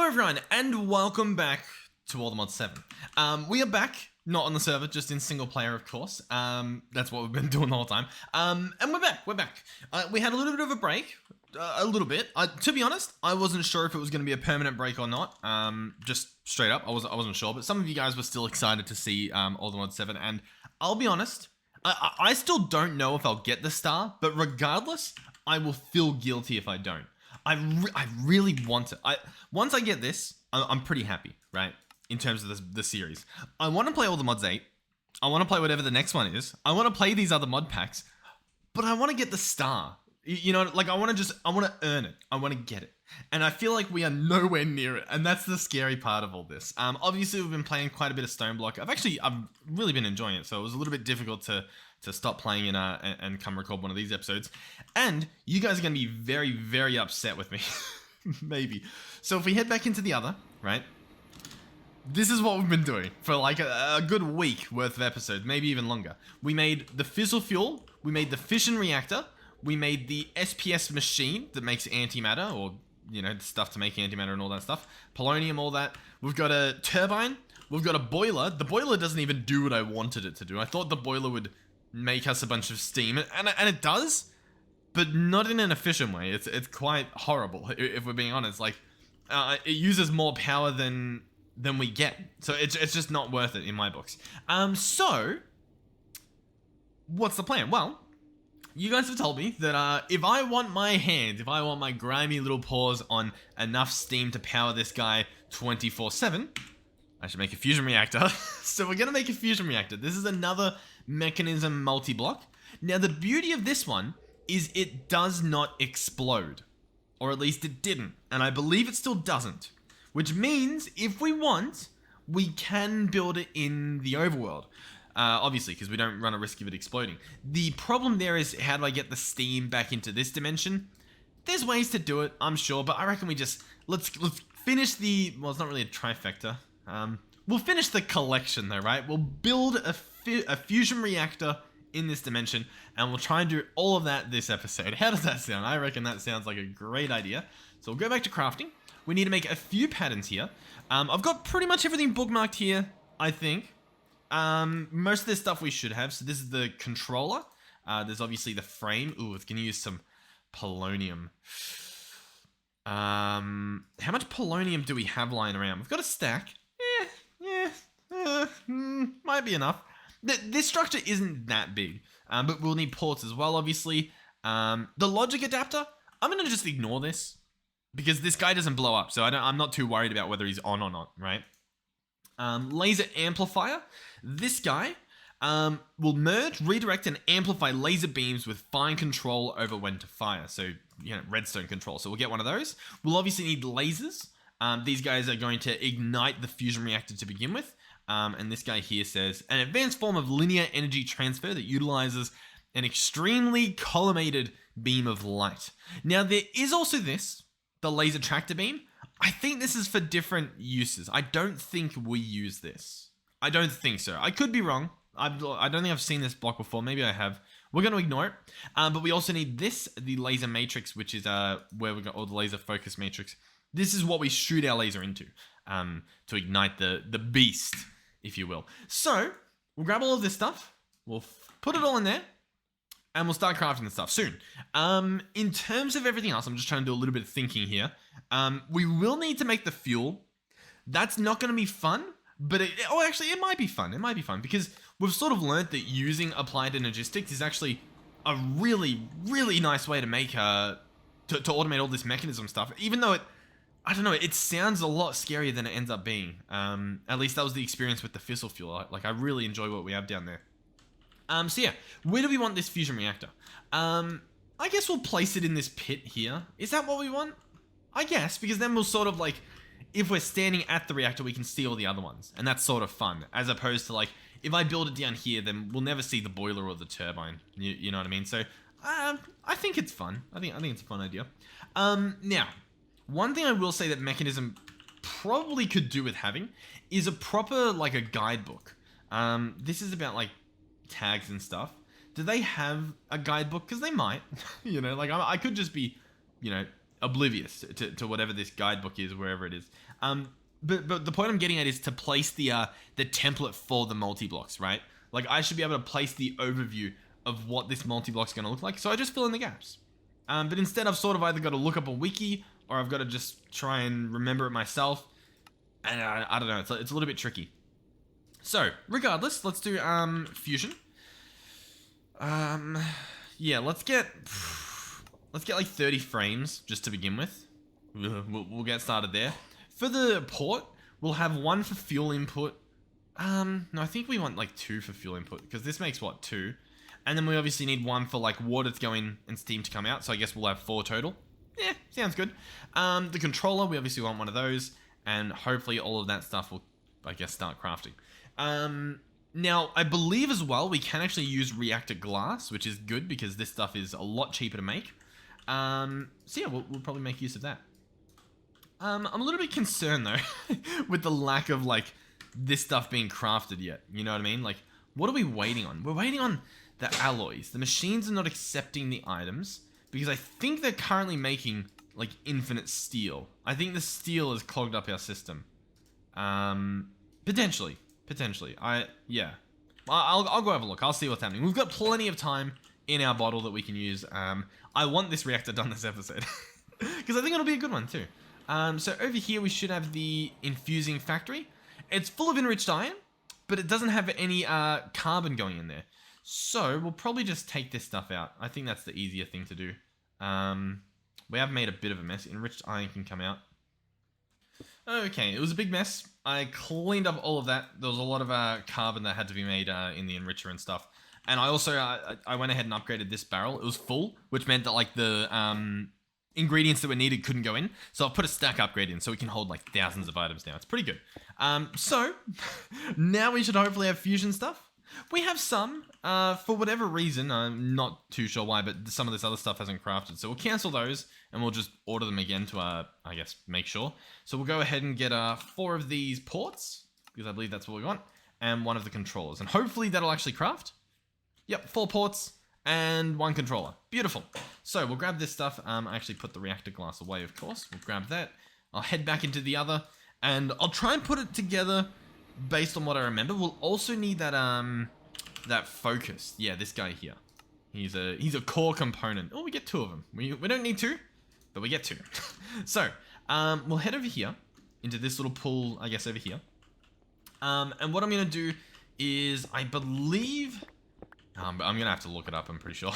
everyone, and welcome back to Allthemodium. We are back, not on the server, just in single player, of course. That's what we've been doing the whole time. And we're back. We had a little bit of a break, To be honest, I wasn't sure if it was going to be a permanent break or not. Just straight up, I wasn't sure. But some of you guys were still excited to see Allthemodium, and I'll be honest, I still don't know if I'll get the star, but regardless, I will feel guilty if I don't. I really want it. Once I get this, I'm pretty happy, right? In terms of the series. I want to play all the mods 8. I want to play whatever the next one is. I want to play these other mod packs, but I want to get the star. You know, like I want to earn it. I want to get it. And I feel like we are nowhere near it. And that's the scary part of all this. Obviously we've been playing quite a bit of Stoneblock. I've really been enjoying it. So it was a little bit difficult to stop playing and come record one of these episodes. And you guys are going to be very, very upset with me. Maybe. So if we head back into the other, right? This is what we've been doing for like a good week worth of episodes, maybe even longer. We made the fissile fuel. We made the fission reactor. We made the SPS machine that makes antimatter, or, you know, stuff to make antimatter and all that stuff. Polonium, all that. We've got a turbine. We've got a boiler. The boiler doesn't even do what I wanted it to do. I thought the boiler would make us a bunch of steam, and it does, but not in an efficient way. It's quite horrible, if we're being honest. Like, it uses more power than we get. So it's just not worth it in my books. So, what's the plan? Well, you guys have told me that if I want my grimy little paws on enough steam to power this guy 24/7, I should make a fusion reactor. So we're going to make a fusion reactor. This is another mechanism multi-block. Now the beauty of this one is it does not explode. Or at least it didn't. And I believe it still doesn't. Which means if we want, we can build it in the overworld. Obviously, because we don't run a risk of it exploding. The problem there is, how do I get the steam back into this dimension? There's ways to do it, I'm sure, but I reckon we just, let's finish the, well, it's not really a trifecta. We'll finish the collection though, right? We'll build a fusion reactor in this dimension, and we'll try and do all of that this episode. How does that sound? I reckon that sounds like a great idea. So we'll go back to crafting. We need to make a few patterns here. I've got pretty much everything bookmarked here, I think. Most of this stuff we should have. So this is the controller. There's obviously the frame. Ooh, it's gonna use some polonium. How much polonium do we have lying around? We've got a stack. Might be enough. This structure isn't that big, but we'll need ports as well, obviously. The logic adapter, I'm gonna just ignore this because this guy doesn't blow up, so I'm not too worried about whether he's on or not, right? Laser amplifier. This guy will merge, redirect, and amplify laser beams with fine control over when to fire. So, you know, redstone control. So we'll get one of those. We'll obviously need lasers. These guys are going to ignite the fusion reactor to begin with. And this guy here says, an advanced form of linear energy transfer that utilizes an extremely collimated beam of light. Now, there is also this, the laser tractor beam. I think this is for different uses. I don't think we use this. I don't think so. I could be wrong. I don't think I've seen this block before. Maybe I have. We're going to ignore it. But we also need this, the laser matrix, which is where we got all the laser focus matrix. This is what we shoot our laser into to ignite the beast, if you will. So we'll grab all of this stuff. We'll put it all in there. And we'll start crafting the stuff soon. In terms of everything else, I'm just trying to do a little bit of thinking here. We will need to make the fuel. That's not going to be fun, but actually it might be fun. It might be fun because we've sort of learned that using applied energistics is actually a really, really nice way to make to automate all this mechanism stuff. Even though I don't know, it sounds a lot scarier than it ends up being. At least that was the experience with the fissile fuel. Like I really enjoy what we have down there. So yeah, where do we want this fusion reactor? I guess we'll place it in this pit here. Is that what we want? I guess, because then we'll sort of like, if we're standing at the reactor, we can see all the other ones. And that's sort of fun, as opposed to like, if I build it down here, then we'll never see the boiler or the turbine. You know what I mean? So, I think it's fun. I think it's a fun idea. Now, one thing I will say that Mechanism probably could do with having is a proper, like a guidebook. This is about like, tags and stuff. Do they have a guidebook? Because they might. You know, like I could just be, you know, oblivious to whatever this guidebook is, wherever it is. But the point I'm getting at is to place the template for the multi-blocks, right? Like, I should be able to place the overview of what this multi-block's going to look like. So I just fill in the gaps. But instead, I've sort of either got to look up a wiki, or I've got to just try and remember it myself. And I don't know, it's a little bit tricky. So, regardless, let's do fusion. Yeah, let's get like 30 frames just to begin with. We'll get started there. For the port, we'll have one for fuel input. No, I think we want like 2 for fuel input, because this makes what, 2? And then we obviously need 1 for like water to go in and steam to come out. So I guess we'll have 4 total. Yeah, sounds good. The controller, we obviously want one of those. And hopefully all of that stuff will, I guess, start crafting. Now, I believe as well we can actually use Reactor glass, which is good because this stuff is a lot cheaper to make. So yeah, we'll probably make use of that. I'm a little bit concerned though with the lack of like this stuff being crafted yet. You know what I mean? Like, what are we waiting on? We're waiting on the alloys. The machines are not accepting the items because I think they're currently making like infinite steel. I think the steel has clogged up our system. Potentially. Yeah. I'll go have a look. I'll see what's happening. We've got plenty of time in our bottle that we can use. I want this reactor done this episode because I think it'll be a good one too. So over here we should have the infusing factory. It's full of enriched iron, but it doesn't have any carbon going in there. So we'll probably just take this stuff out. I think that's the easier thing to do. We have made a bit of a mess. Enriched iron can come out. Okay, it was a big mess. I cleaned up all of that. There was a lot of carbon that had to be made in the enricher and stuff. And I also I went ahead and upgraded this barrel. It was full, which meant that like the ingredients that were needed couldn't go in. So I've put a stack upgrade in so we can hold like thousands of items now. It's pretty good. So now we should hopefully have fusion stuff. We have some, for whatever reason, I'm not too sure why, but some of this other stuff hasn't crafted. So we'll cancel those, and we'll just order them again to, I guess, make sure. So we'll go ahead and get 4 of these ports, because I believe that's what we want, and 1 of the controllers. And hopefully that'll actually craft. Yep, 4 ports and 1 controller. Beautiful. So we'll grab this stuff. I actually put the reactor glass away, of course. We'll grab that. I'll head back into the other, and I'll try and put it together based on what I remember. We'll also need that that focus. Yeah, this guy here. He's a core component. Oh, we get 2 of them. We don't need 2, but we get 2. So, we'll head over here into this little pool, I guess, over here. And what I'm gonna do is, I believe, I'm gonna have to look it up. I'm pretty sure,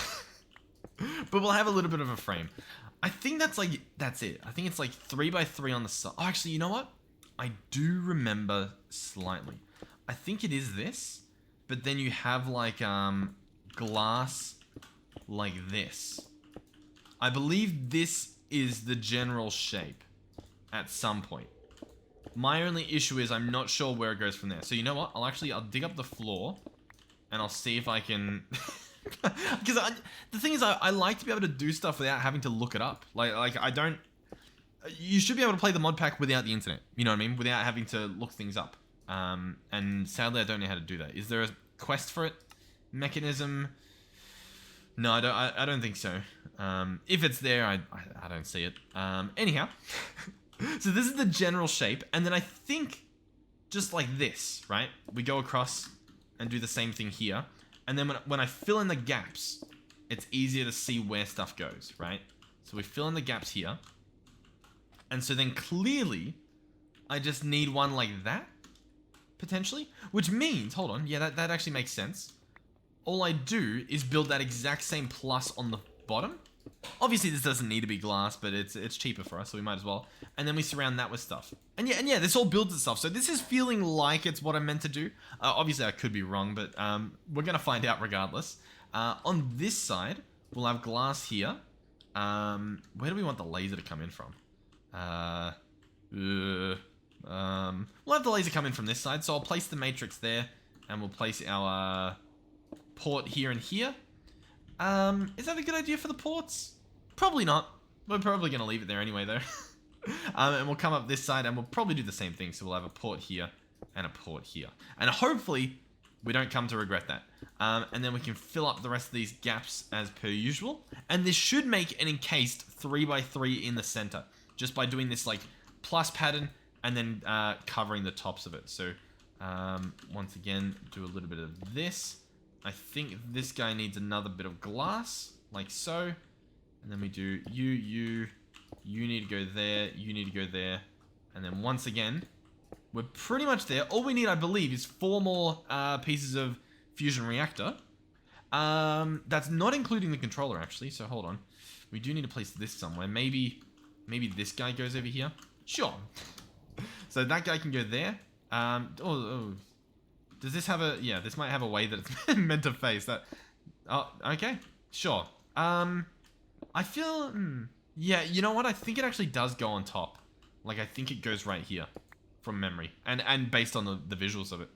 but we'll have a little bit of a frame. I think that's it. I think it's like 3 by 3 on the side. Oh, actually, you know what? I do remember slightly. I think it is this, but then you have like glass like this. I believe this is the general shape at some point. My only issue is I'm not sure where it goes from there. So you know what? I'll dig up the floor and I'll see if I can because the thing is I like to be able to do stuff without having to look it up. Like I don't. You should be able to play the Modpack without the internet. You know what I mean? Without having to look things up. And sadly, I don't know how to do that. Is there a quest for it? Mechanism? No, I don't think so. If it's there, I don't see it. Anyhow. So this is the general shape. And then I think just like this, right? We go across and do the same thing here. And then when I fill in the gaps, it's easier to see where stuff goes, right? So we fill in the gaps here. And so then clearly, I just need one like that, potentially. Which means, hold on, yeah, that actually makes sense. All I do is build that exact same plus on the bottom. Obviously, this doesn't need to be glass, but it's cheaper for us, so we might as well. And then we surround that with stuff. And yeah, this all builds itself. So this is feeling like it's what I'm meant to do. Obviously, I could be wrong, but we're going to find out regardless. On this side, we'll have glass here. Where do we want the laser to come in from? We'll have the laser come in from this side, so I'll place the matrix there, and we'll place our port here and here. Is that a good idea for the ports? Probably not. We're probably going to leave it there anyway, though. And we'll come up this side, and we'll probably do the same thing, so we'll have a port here and a port here. And hopefully, we don't come to regret that. And then we can fill up the rest of these gaps as per usual. And this should make an encased 3x3 in the center, just by doing this like plus pattern and then covering the tops of it. So once again, do a little bit of this. I think this guy needs another bit of glass, like so. And then we do you need to go there, you need to go there. And then once again, we're pretty much there. All we need, I believe, is 4 more pieces of fusion reactor. That's not including the controller, actually, so hold on. We do need to place this somewhere. Maybe this guy goes over here. Sure. So that guy can go there. Does this have a... Yeah, this might have a way that it's meant to face. That. Oh, okay. Sure. I feel... Yeah, you know what? I think it actually does go on top. Like, I think it goes right here. From memory. And based on the visuals of it.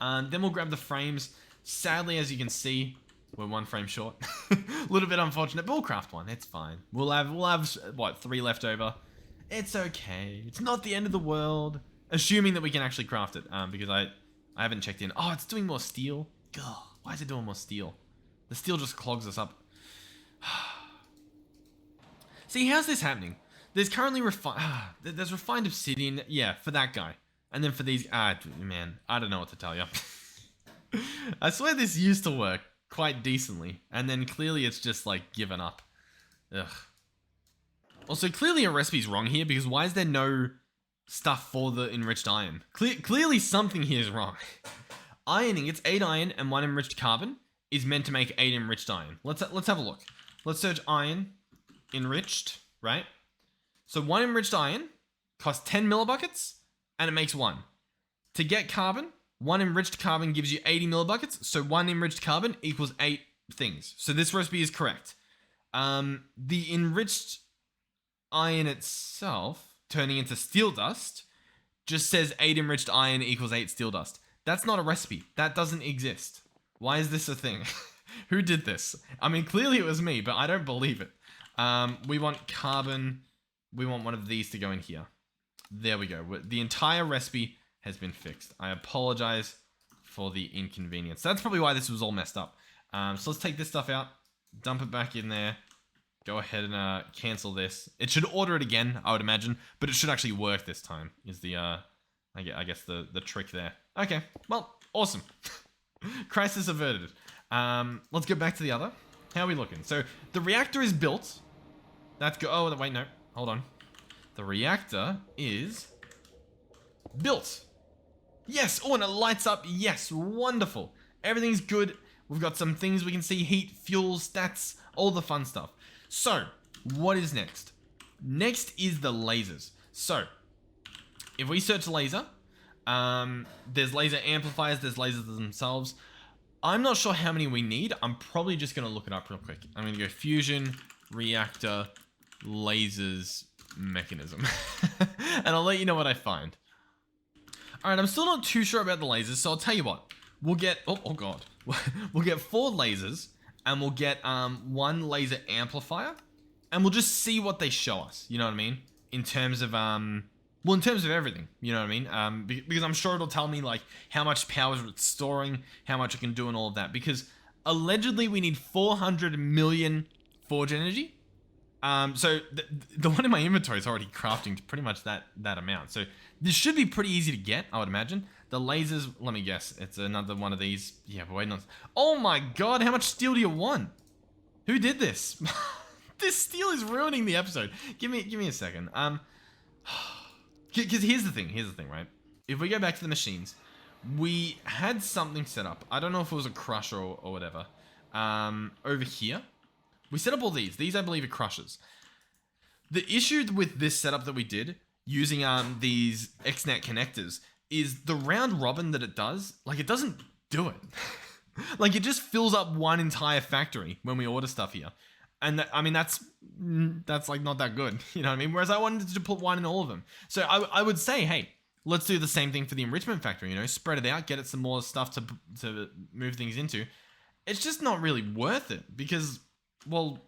Then we'll grab the frames. Sadly, as you can see, we're 1 frame short. A little bit unfortunate, but we'll craft one. It's fine. We'll have what, 3 left over. It's okay. It's not the end of the world. Assuming that we can actually craft it. Because I haven't checked in. Oh, it's doing more steel. God, why is it doing more steel? The steel just clogs us up. See, how's this happening? There's currently there's refined obsidian, yeah, for that guy. And then for these, man, I don't know what to tell you. I swear this used to work quite decently. And then clearly it's just like given up. Ugh. Also, clearly a recipe's wrong here because why is there no stuff for the enriched iron? Clearly something here is wrong. Ironing, it's 8 iron and 1 enriched carbon is meant to make 8 enriched iron. Let's have a look. Let's search iron, enriched, right? So 1 enriched iron costs 10 millibuckets, and it makes 1. To get carbon, 1 enriched carbon gives you 80 millibuckets, so 1 enriched carbon equals 8 things. So this recipe is correct. The enriched iron itself, turning into steel dust, just says 8 enriched iron equals 8 steel dust. That's not a recipe. That doesn't exist. Why is this a thing? Who did this? I mean, clearly it was me, but I don't believe it. We want carbon... We want one of these to go in here. There we go. The entire recipe has been fixed. I apologize for the inconvenience. That's probably why this was all messed up. So let's take this stuff out, dump it back in there, go ahead and cancel this. It should order it again, I would imagine, but it should actually work this time, is the, I guess the trick there. Okay, well, awesome. Crisis averted. Let's go back to the other. How are we looking? So the reactor is built. That's good. Oh, wait, no. Hold on. The reactor is built. Yes. Oh, and it lights up. Yes. Wonderful. Everything's good. We've got some things we can see. Heat, fuel, stats, all the fun stuff. So, what is next? Next is the lasers. So, if we search laser, there's laser amplifiers, there's lasers themselves. I'm not sure how many we need. I'm probably just going to look it up real quick. I'm going to go fusion, reactor, lasers, mechanism. And I'll let you know what I find. Alright, I'm still not too sure about the lasers, so I'll tell you what. We'll get, oh god. We'll get 4 lasers, and we'll get 1 laser amplifier, and we'll just see what they show us, you know what I mean? In terms of, well, in terms of everything, you know what I mean? Because I'm sure it'll tell me, like, how much power it's storing, how much it can do, and all of that. Because allegedly we need 400 million forge energy. So the one in my inventory is already crafting to pretty much that amount. So this should be pretty easy to get, I would imagine. The lasers, let me guess, it's another one of these. Yeah, we're waiting on. Oh my god, how much steel do you want? Who did this? This steel is ruining the episode. Give me a second. Because here's the thing, right? If we go back to the machines, we had something set up. I don't know if it was a crusher or whatever. Over here. We set up all these. These, I believe, are crushers. The issue with this setup that we did, using these XNet connectors, is the round robin that it does, like, it doesn't do it. Like, it just fills up one entire factory when we order stuff here. And, I mean, that's like, not that good. You know what I mean? Whereas I wanted to put one in all of them. So I would say, hey, let's do the same thing for the enrichment factory, you know? Spread it out, get it some more stuff to move things into. It's just not really worth it because... Well,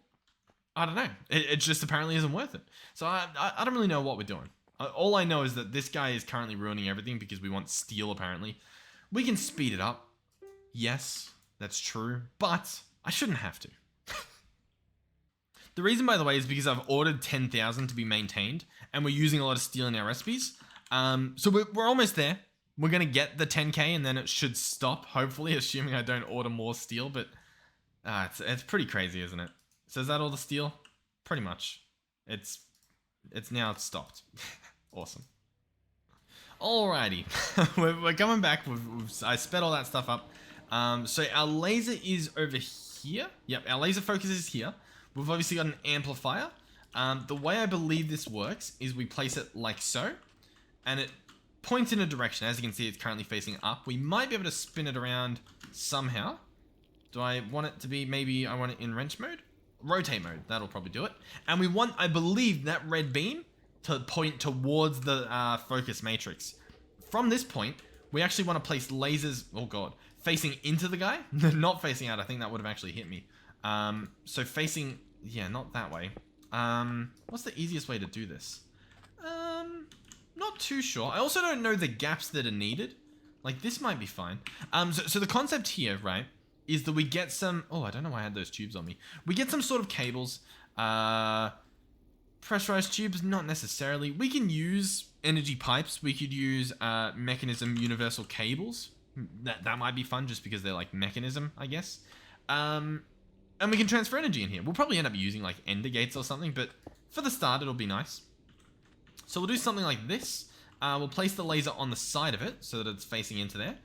I don't know. It just apparently isn't worth it. So I don't really know what we're doing. All I know is that this guy is currently ruining everything because we want steel, apparently. We can speed it up. Yes. That's true, but I shouldn't have to. The reason, by the way, is because I've ordered 10,000 to be maintained, and we're using a lot of steel in our recipes. So we're almost there. We're going to get the 10k, and then it should stop, hopefully, assuming I don't order more steel, but it's pretty crazy, isn't it? So is that all the steel? Pretty much. It's now stopped. Awesome. Alrighty. we're coming back. I sped all that stuff up. So our laser is over here. Yep, our laser focus is here. We've obviously got an amplifier. The way I believe this works is we place it like so, and it points in a direction. As you can see, it's currently facing up. We might be able to spin it around somehow. Do I want it to be, maybe I want it in wrench mode? Rotate mode, that'll probably do it. And we want, I believe, that red beam to point towards the focus matrix. From this point, we actually want to place lasers, oh god, facing into the guy, not facing out. I think that would have actually hit me. So facing, yeah, not that way. What's the easiest way to do this? Not too sure. I also don't know the gaps that are needed. Like, this might be fine. So the concept here, right, is that we get some, oh, I don't know why I had those tubes on me. We get some sort of cables, pressurized tubes, not necessarily. We can use energy pipes. We could use mechanism universal cables. That might be fun just because they're like mechanism, I guess. And we can transfer energy in here. We'll probably end up using like ender gates or something, but for the start, it'll be nice. So we'll do something like this. We'll place the laser on the side of it so that it's facing into there.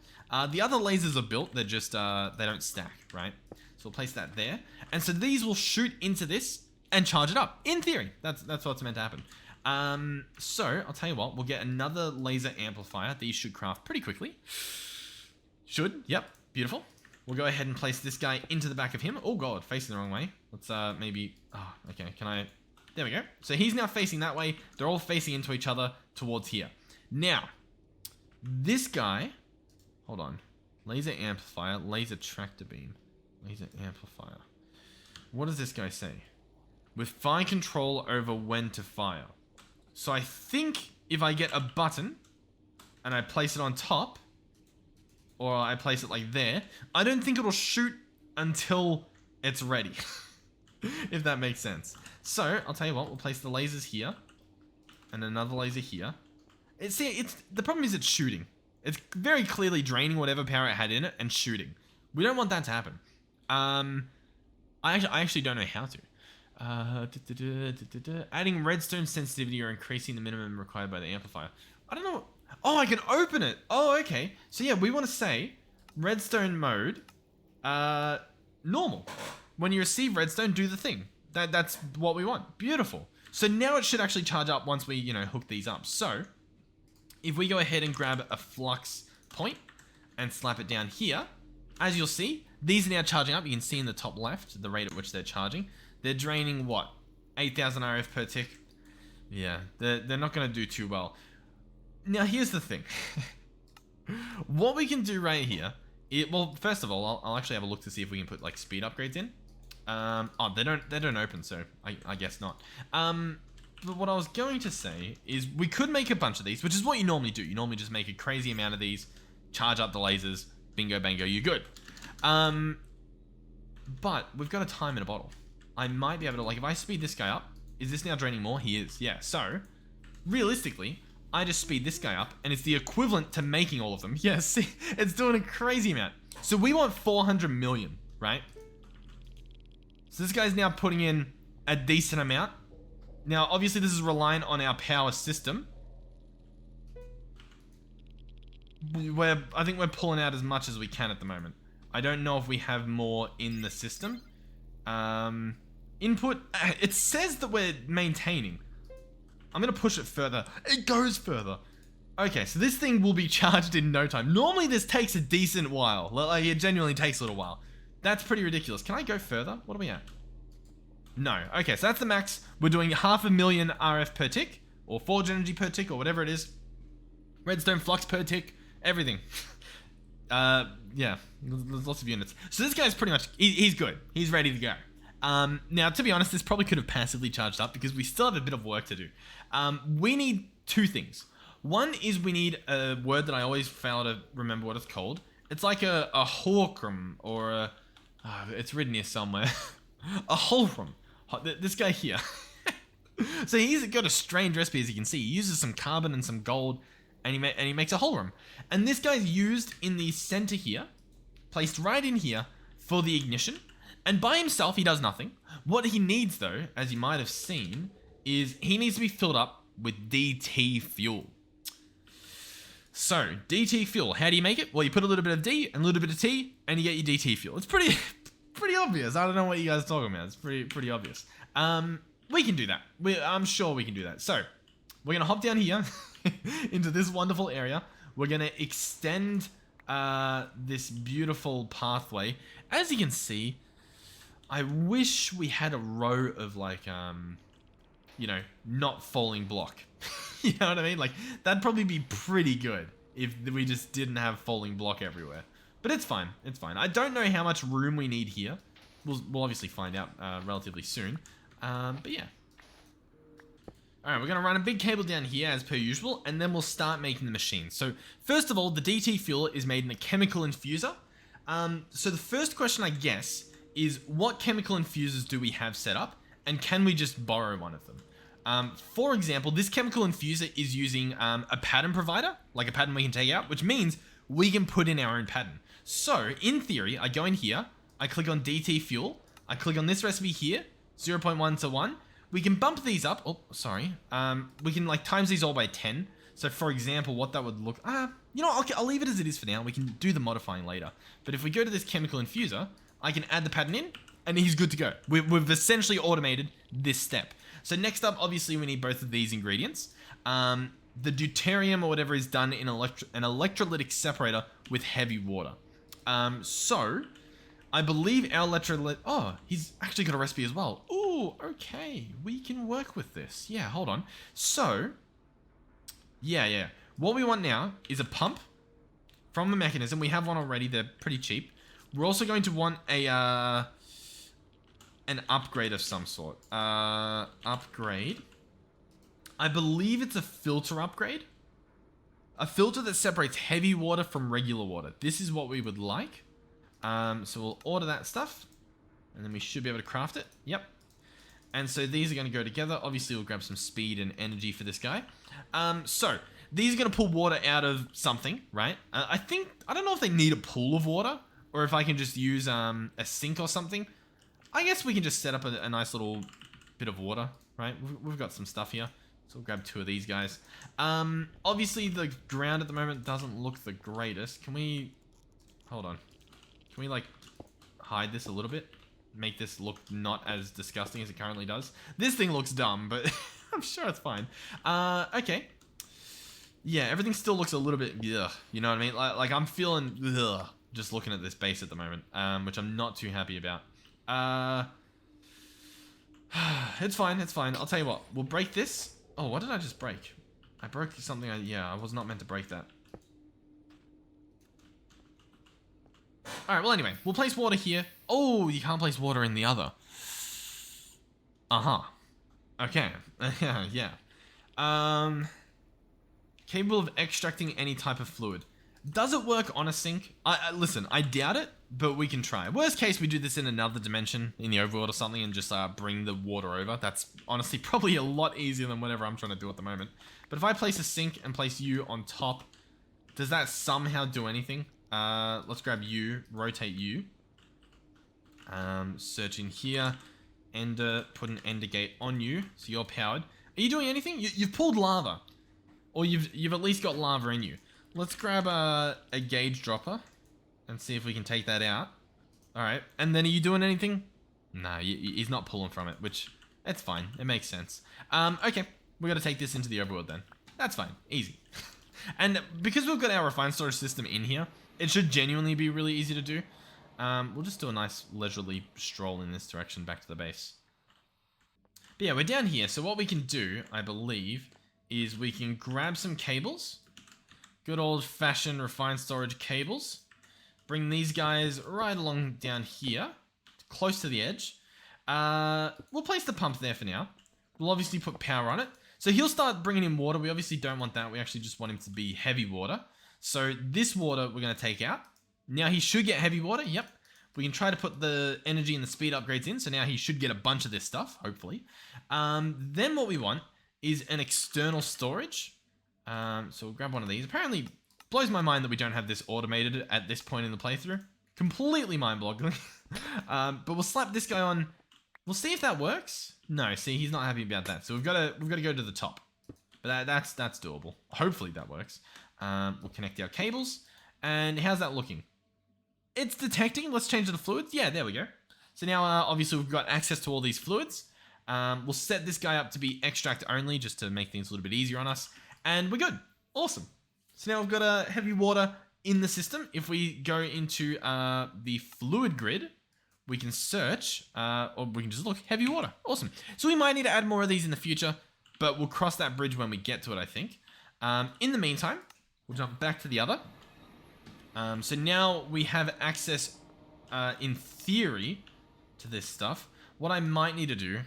The other lasers are built. They're just, they don't stack, right? So we'll place that there. And so these will shoot into this and charge it up. In theory, that's what's meant to happen. So I'll tell you what, we'll get another laser amplifier. These should craft pretty quickly. Should, yep, beautiful. We'll go ahead and place this guy into the back of him. Oh god, facing the wrong way. Let's maybe, oh, okay, can I, there we go. So he's now facing that way. They're all facing into each other towards here. Now, this guy, hold on, laser amplifier, laser tractor beam, laser amplifier. What does this guy say? With fine control over when to fire. So I think if I get a button and I place it on top, or I place it like there, I don't think it'll shoot until it's ready. If that makes sense. So, I'll tell you what, we'll place the lasers here, and another laser here. The problem is it's shooting. It's very clearly draining whatever power it had in it and shooting. We don't want that to happen. I actually don't know how to. Adding redstone sensitivity or increasing the minimum required by the amplifier. I don't know. Oh, I can open it. Oh, okay. So yeah, we want to say redstone mode, normal. When you receive redstone, do the thing. That's what we want. Beautiful. So now it should actually charge up once we, hook these up. So if we go ahead and grab a flux point and slap it down here, as you'll see, these are now charging up. You can see in the top left the rate at which they're charging. They're draining what? 8,000 RF per tick. Yeah, they're not going to do too well. Now here's the thing. What we can do right here, well, first of all, I'll actually have a look to see if we can put like speed upgrades in. Oh, they don't open, so I guess not. But what I was going to say is we could make a bunch of these, which is what you normally do. You normally just make a crazy amount of these, charge up the lasers, bingo bango, you're good. But we've got a time in a bottle. I might be able to, like, if I speed this guy up, is this now draining more? He is, yeah. So, realistically, I just speed this guy up, and it's the equivalent to making all of them. Yeah, see, it's doing a crazy amount. So we want 400 million, right? So this guy's now putting in a decent amount. Now, obviously, this is reliant on our power system. I think we're pulling out as much as we can at the moment. I don't know if we have more in the system. Input, it says that we're maintaining. I'm going to push it further. It goes further. Okay, so this thing will be charged in no time. Normally this takes a decent while. Like, it genuinely takes a little while. That's pretty ridiculous. Can I go further? What are we at? No. Okay, so that's the max. We're doing 500,000 RF per tick, or forge energy per tick, or whatever it is. Redstone flux per tick, everything. Yeah, there's lots of units. So this guy's pretty much, he's good. He's ready to go. Now, to be honest, this probably could have passively charged up because we still have a bit of work to do. We need two things. One is we need a word that I always fail to remember what it's called, It's like a Horcrum or a... it's written here somewhere. A Holcrum. This guy here. So he's got a strange recipe, as you can see. He uses some carbon and some gold, and he makes a Holcrum. And this guy's used in the center here, placed right in here for the ignition. And by himself, he does nothing. What he needs, though, as you might have seen, is he needs to be filled up with DT fuel. So, DT fuel, how do you make it? Well, you put a little bit of D and a little bit of T, and you get your DT fuel. It's pretty obvious. I don't know what you guys are talking about. It's pretty obvious. We can do that. I'm sure we can do that. So, we're going to hop down here into this wonderful area. We're going to extend this beautiful pathway. As you can see, I wish we had a row of like, you know, not falling block. You know what I mean? Like, that'd probably be pretty good if we just didn't have falling block everywhere. But it's fine. It's fine. I don't know how much room we need here. We'll obviously find out relatively soon. But yeah. Alright, we're going to run a big cable down here as per usual, and then we'll start making the machine. So, first of all, the DT fuel is made in a chemical infuser. So the first question, I guess, is what chemical infusers do we have set up, and can we just borrow one of them? For example, this chemical infuser is using a pattern provider, like a pattern we can take out, which means we can put in our own pattern. So, in theory, I go in here, I click on DT fuel, I click on this recipe here, 0.1 to 1. We can bump these up. Oh, sorry. We can like times these all by 10. So, for example, what that would look... you know, I'll leave it as it is for now. We can do the modifying later. But if we go to this chemical infuser, I can add the pattern in, and he's good to go. We've essentially automated this step. So next up, obviously, we need both of these ingredients. The deuterium or whatever is done in an electrolytic separator with heavy water. So, I believe our electrolyte... Oh, he's actually got a recipe as well. Ooh, okay. We can work with this. Yeah, hold on. So, yeah. What we want now is a pump from the mechanism. We have one already. They're pretty cheap. We're also going to want a... an upgrade of some sort. Upgrade. I believe it's a filter upgrade. A filter that separates heavy water from regular water. This is what we would like. So we'll order that stuff. And then we should be able to craft it. Yep. And so these are going to go together. Obviously, we'll grab some speed and energy for this guy. So these are going to pull water out of something, right? I don't know if they need a pool of water, or if I can just use a sink or something. I guess we can just set up a nice little bit of water, right? We've got some stuff here. So we'll grab 2 of these guys. Obviously, the ground at the moment doesn't look the greatest. Can we... Hold on. Can we, like, hide this a little bit? Make this look not as disgusting as it currently does? This thing looks dumb, but I'm sure it's fine. Okay. Yeah, everything still looks a little bit... Ugh, you know what I mean? Like I'm feeling... Ugh, just looking at this base at the moment, which I'm not too happy about. It's fine, it's fine. I'll tell you what, we'll break this. Oh, what did I just break? I broke something. Yeah, I was not meant to break that. Alright, well anyway, we'll place water here. Oh, you can't place water in the other. Uh-huh. Okay. Yeah. Capable of extracting any type of fluid. Does it work on a sink? Listen, I doubt it, but we can try. Worst case, we do this in another dimension, in the overworld or something, and just bring the water over. That's honestly probably a lot easier than whatever I'm trying to do at the moment. But if I place a sink and place you on top, does that somehow do anything? Let's grab you, rotate you. Search in here, put an ender gate on you, so you're powered. Are you doing anything? You've pulled lava. Or you've at least got lava in you. Let's grab a gauge dropper and see if we can take that out. Alright, and then are you doing anything? No, he's not pulling from it, which, it's fine. It makes sense. Okay, we gotta take this into the overworld then. That's fine, easy. And because we've got our refined storage system in here, it should genuinely be really easy to do. We'll just do a nice leisurely stroll in this direction back to the base. But yeah, we're down here, so what we can do, I believe, is we can grab some cables. Good old-fashioned refined storage cables. Bring these guys right along down here, close to the edge. We'll place the pump there for now. We'll obviously put power on it. So he'll start bringing in water. We obviously don't want that. We actually just want him to be heavy water. So this water we're going to take out. Now he should get heavy water. Yep. We can try to put the energy and the speed upgrades in. So now he should get a bunch of this stuff, hopefully. Then what we want is an external storage. So we'll grab one of these. Apparently, blows my mind that we don't have this automated at this point in the playthrough. Completely mind-boggling. But we'll slap this guy on. We'll see if that works. No, see, he's not happy about that. So we've got to go to the top. But that's doable. Hopefully that works. We'll connect our cables. And how's that looking? It's detecting. Let's change the fluids. Yeah, there we go. So now, obviously, we've got access to all these fluids. We'll set this guy up to be extract only just to make things a little bit easier on us. And we're good. Awesome. So now we've got a heavy water in the system. If we go into the fluid grid, we can search, or we can just look, heavy water. Awesome. So we might need to add more of these in the future, but we'll cross that bridge when we get to it, I think. In the meantime, we'll jump back to the other. So now we have access, in theory, to this stuff. What I might need to do,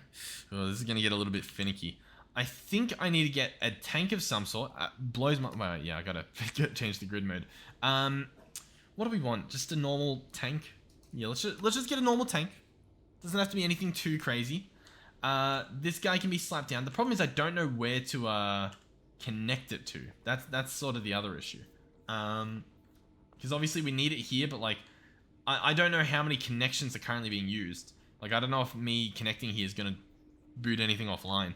this is going to get a little bit finicky. I think I need to get a tank of some sort. Blows my... Well, yeah, I got to change the grid mode. What do we want? Just a normal tank? Yeah, let's just get a normal tank. Doesn't have to be anything too crazy. This guy can be slapped down. The problem is I don't know where to connect it to. That's sort of the other issue. Because obviously we need it here, but like I don't know how many connections are currently being used. Like I don't know if me connecting here is gonna boot anything offline.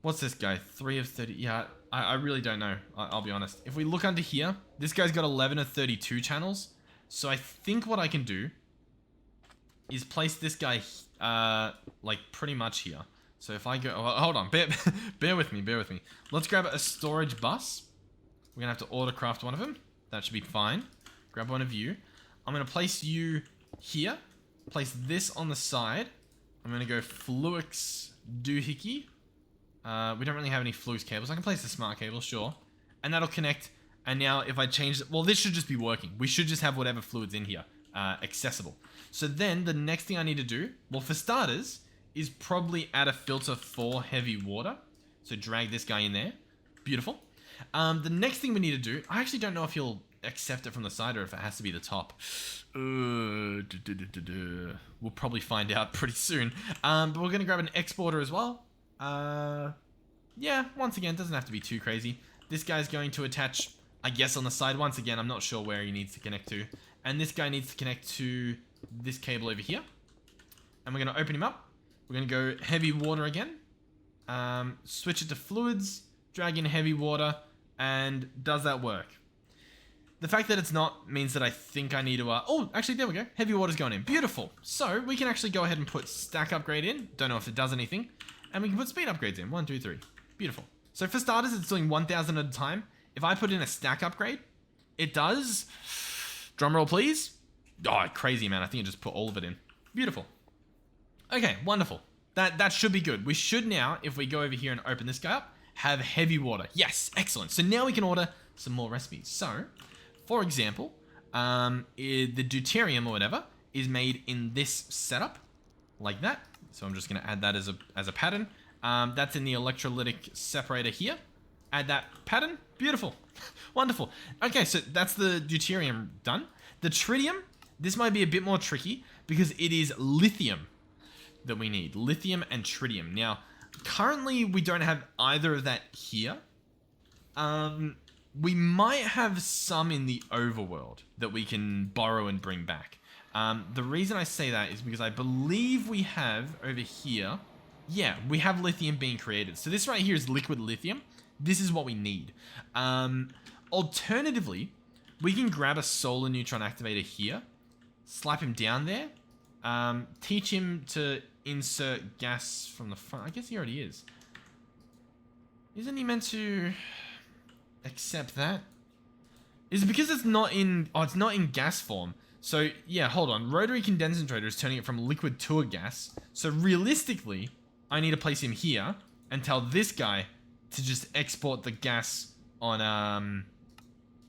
What's this guy? 3 of 30. Yeah, I really don't know. I'll be honest. If we look under here, this guy's got 11 of 32 channels. So I think what I can do is place this guy like pretty much here. So if I go, oh, hold on, bear with me. Let's grab a storage bus. We're gonna have to autocraft one of them. That should be fine. Grab one of you. I'm gonna place you here. Place this on the side. I'm gonna go Fluix doohickey. We don't really have any Fluix cables. I can place the smart cable, sure. And that'll connect. And now if I change it, well, this should just be working. We should just have whatever fluids in here accessible. So then the next thing I need to do, well, for starters, is probably add a filter for heavy water. So drag this guy in there. Beautiful. The next thing we need to do, I actually don't know if he'll accept it from the side or if it has to be the top. We'll probably find out pretty soon. But we're going to grab an exporter as well. Yeah, once again, doesn't have to be too crazy. This guy's going to attach, I guess, on the side. Once again, I'm not sure where he needs to connect to. And this guy needs to connect to this cable over here. And we're going to open him up. We're going to go heavy water again. Switch it to fluids. Drag in heavy water. And does that work? The fact that it's not means that I think I need to... oh, actually, there we go. Heavy water's going in. Beautiful. So we can actually go ahead and put stack upgrade in. Don't know if it does anything. And we can put speed upgrades in. 1, 2, 3. Beautiful. So for starters, it's doing 1,000 at a time. If I put in a stack upgrade, it does... Drumroll, please. Oh, crazy, man. I think I just put all of it in. Beautiful. Okay, wonderful. That should be good. We should now, if we go over here and open this guy up, have heavy water. Yes, excellent. So now we can order some more recipes. So, for example, the deuterium or whatever is made in this setup, like that. So I'm just going to add that as a pattern. That's in the electrolytic separator here. Add that pattern. Beautiful. Wonderful. Okay, so that's the deuterium done. The tritium, this might be a bit more tricky because it is lithium that we need. Lithium and tritium. Now, currently we don't have either of that here. We might have some in the overworld that we can borrow and bring back. The reason I say that is because I believe we have over here, yeah, we have lithium being created. So this right here is liquid lithium. This is what we need. Alternatively, we can grab a solar neutron activator here, slap him down there, teach him to insert gas from the front. I guess he already is. Isn't he meant to accept that? Is it because it's not in... Oh, it's not in gas form. So, yeah, hold on. Rotary condensator is turning it from liquid to a gas. So, realistically, I need to place him here and tell this guy to just export the gas on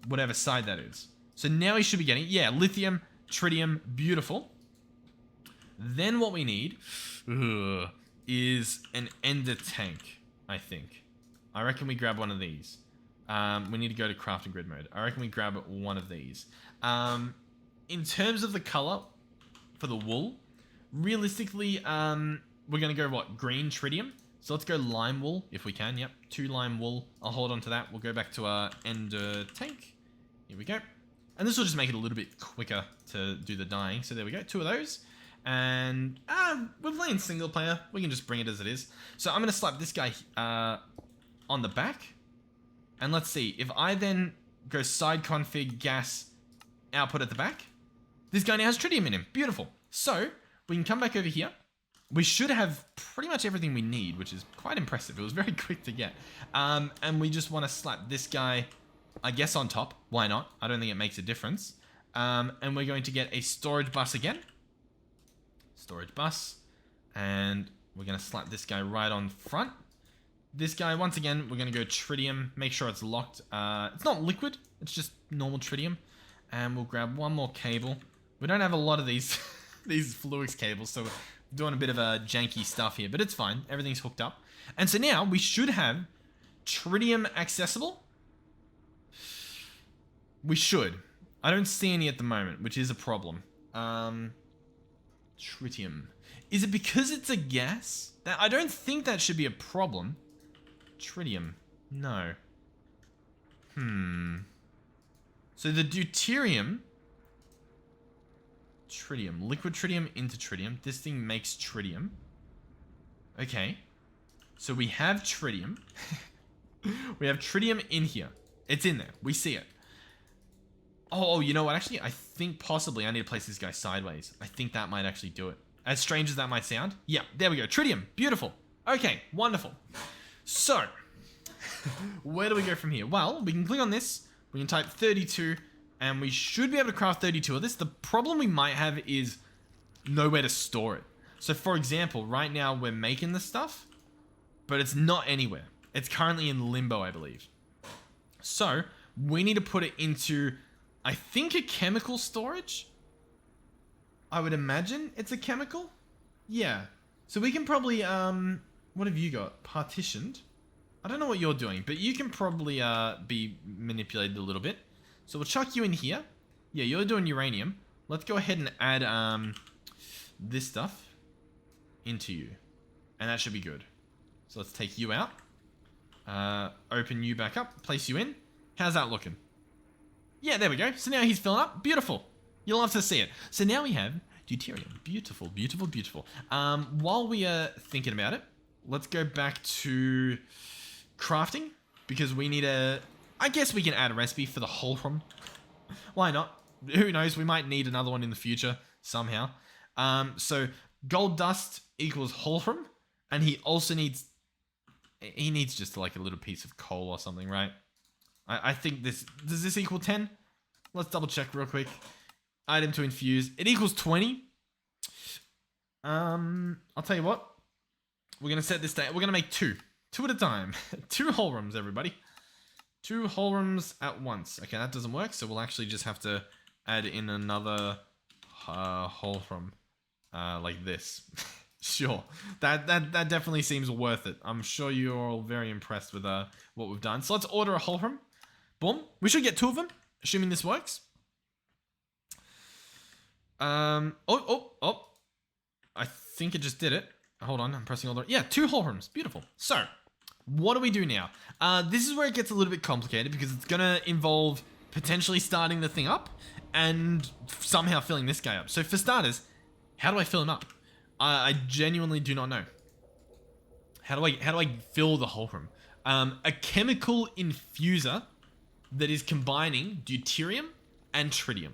whatever side that is. So, now he should be getting... Yeah, lithium, tritium, beautiful. Then what we need is an ender tank, I think. I reckon we grab one of these. We need to go to crafting grid mode. I reckon we grab one of these. In terms of the color for the wool, realistically, we're going to go, what, green tritium? So let's go lime wool if we can. Yep, 2 lime wool. I'll hold on to that. We'll go back to our ender tank. Here we go. And this will just make it a little bit quicker to do the dyeing. So there we go, 2 of those. And we're playing single player. We can just bring it as it is. So I'm going to slap this guy on the back. And let's see. If I then go side config gas output at the back, this guy now has tritium in him. Beautiful. So we can come back over here. We should have pretty much everything we need, which is quite impressive. It was very quick to get. And we just want to slap this guy, I guess, on top. Why not? I don't think it makes a difference. And we're going to get a storage bus again. Storage bus. And we're going to slap this guy right on front. This guy, once again, we're going to go tritium. Make sure it's locked. It's not liquid. It's just normal tritium. And we'll grab one more cable. We don't have a lot of these these Fluix cables, so we're doing a bit of a janky stuff here, but it's fine. Everything's hooked up. And so now we should have tritium accessible. We should. I don't see any at the moment, which is a problem. Tritium. Is it because it's a gas? I don't think that should be a problem. Tritium. No. So the deuterium... Tritium. Liquid tritium into tritium. This thing makes tritium. Okay. So we have tritium. We have tritium in here. It's in there. We see it. Oh, you know what? Actually, I think possibly I need to place this guy sideways. I think that might actually do it. As strange as that might sound. Yeah, there we go. Tritium. Beautiful. Okay, wonderful. So, where do we go from here? Well, we can click on this. We can type 32. And we should be able to craft 32 of this. The problem we might have is nowhere to store it. So for example, right now we're making this stuff, but it's not anywhere. It's currently in limbo, I believe. So we need to put it into, I think, a chemical storage. I would imagine it's a chemical. Yeah. So we can probably, what have you got? Partitioned. I don't know what you're doing, but you can probably be manipulated a little bit. So we'll chuck you in here. Yeah, you're doing uranium. Let's go ahead and add this stuff into you. And that should be good. So let's take you out. Open you back up. Place you in. How's that looking? Yeah, there we go. So now he's filling up. Beautiful. You'll love to see it. So now we have deuterium. Beautiful, beautiful, beautiful. While we are thinking about it, let's go back to crafting. Because we need a... I guess we can add a recipe for the Holcrum. Why not? Who knows? We might need another one in the future somehow. So gold dust equals Holcrum, and he also needs... He needs just like a little piece of coal or something, right? I think this... Does this equal 10? Let's double check real quick. Item to infuse. It equals 20. I'll tell you what. We're going to set this down. We're going to make 2. 2 at a time. 2 Holcrums, everybody. 2 Holcrums at once. Okay, that doesn't work, so we'll actually just have to add in another Holcrum, like this. Sure, that definitely seems worth it. I'm sure you're all very impressed with what we've done. So let's order a Holcrum. Boom. We should get 2 of them, assuming this works. I think it just did it. Hold on, I'm pressing all the... Yeah, 2 Holcrums. Beautiful. So... what do we do now? This is where it gets a little bit complicated because it's going to involve potentially starting the thing up and somehow filling this guy up. So for starters, how do I fill him up? I genuinely do not know. How do I fill the Holcrum? A chemical infuser that is combining deuterium and tritium.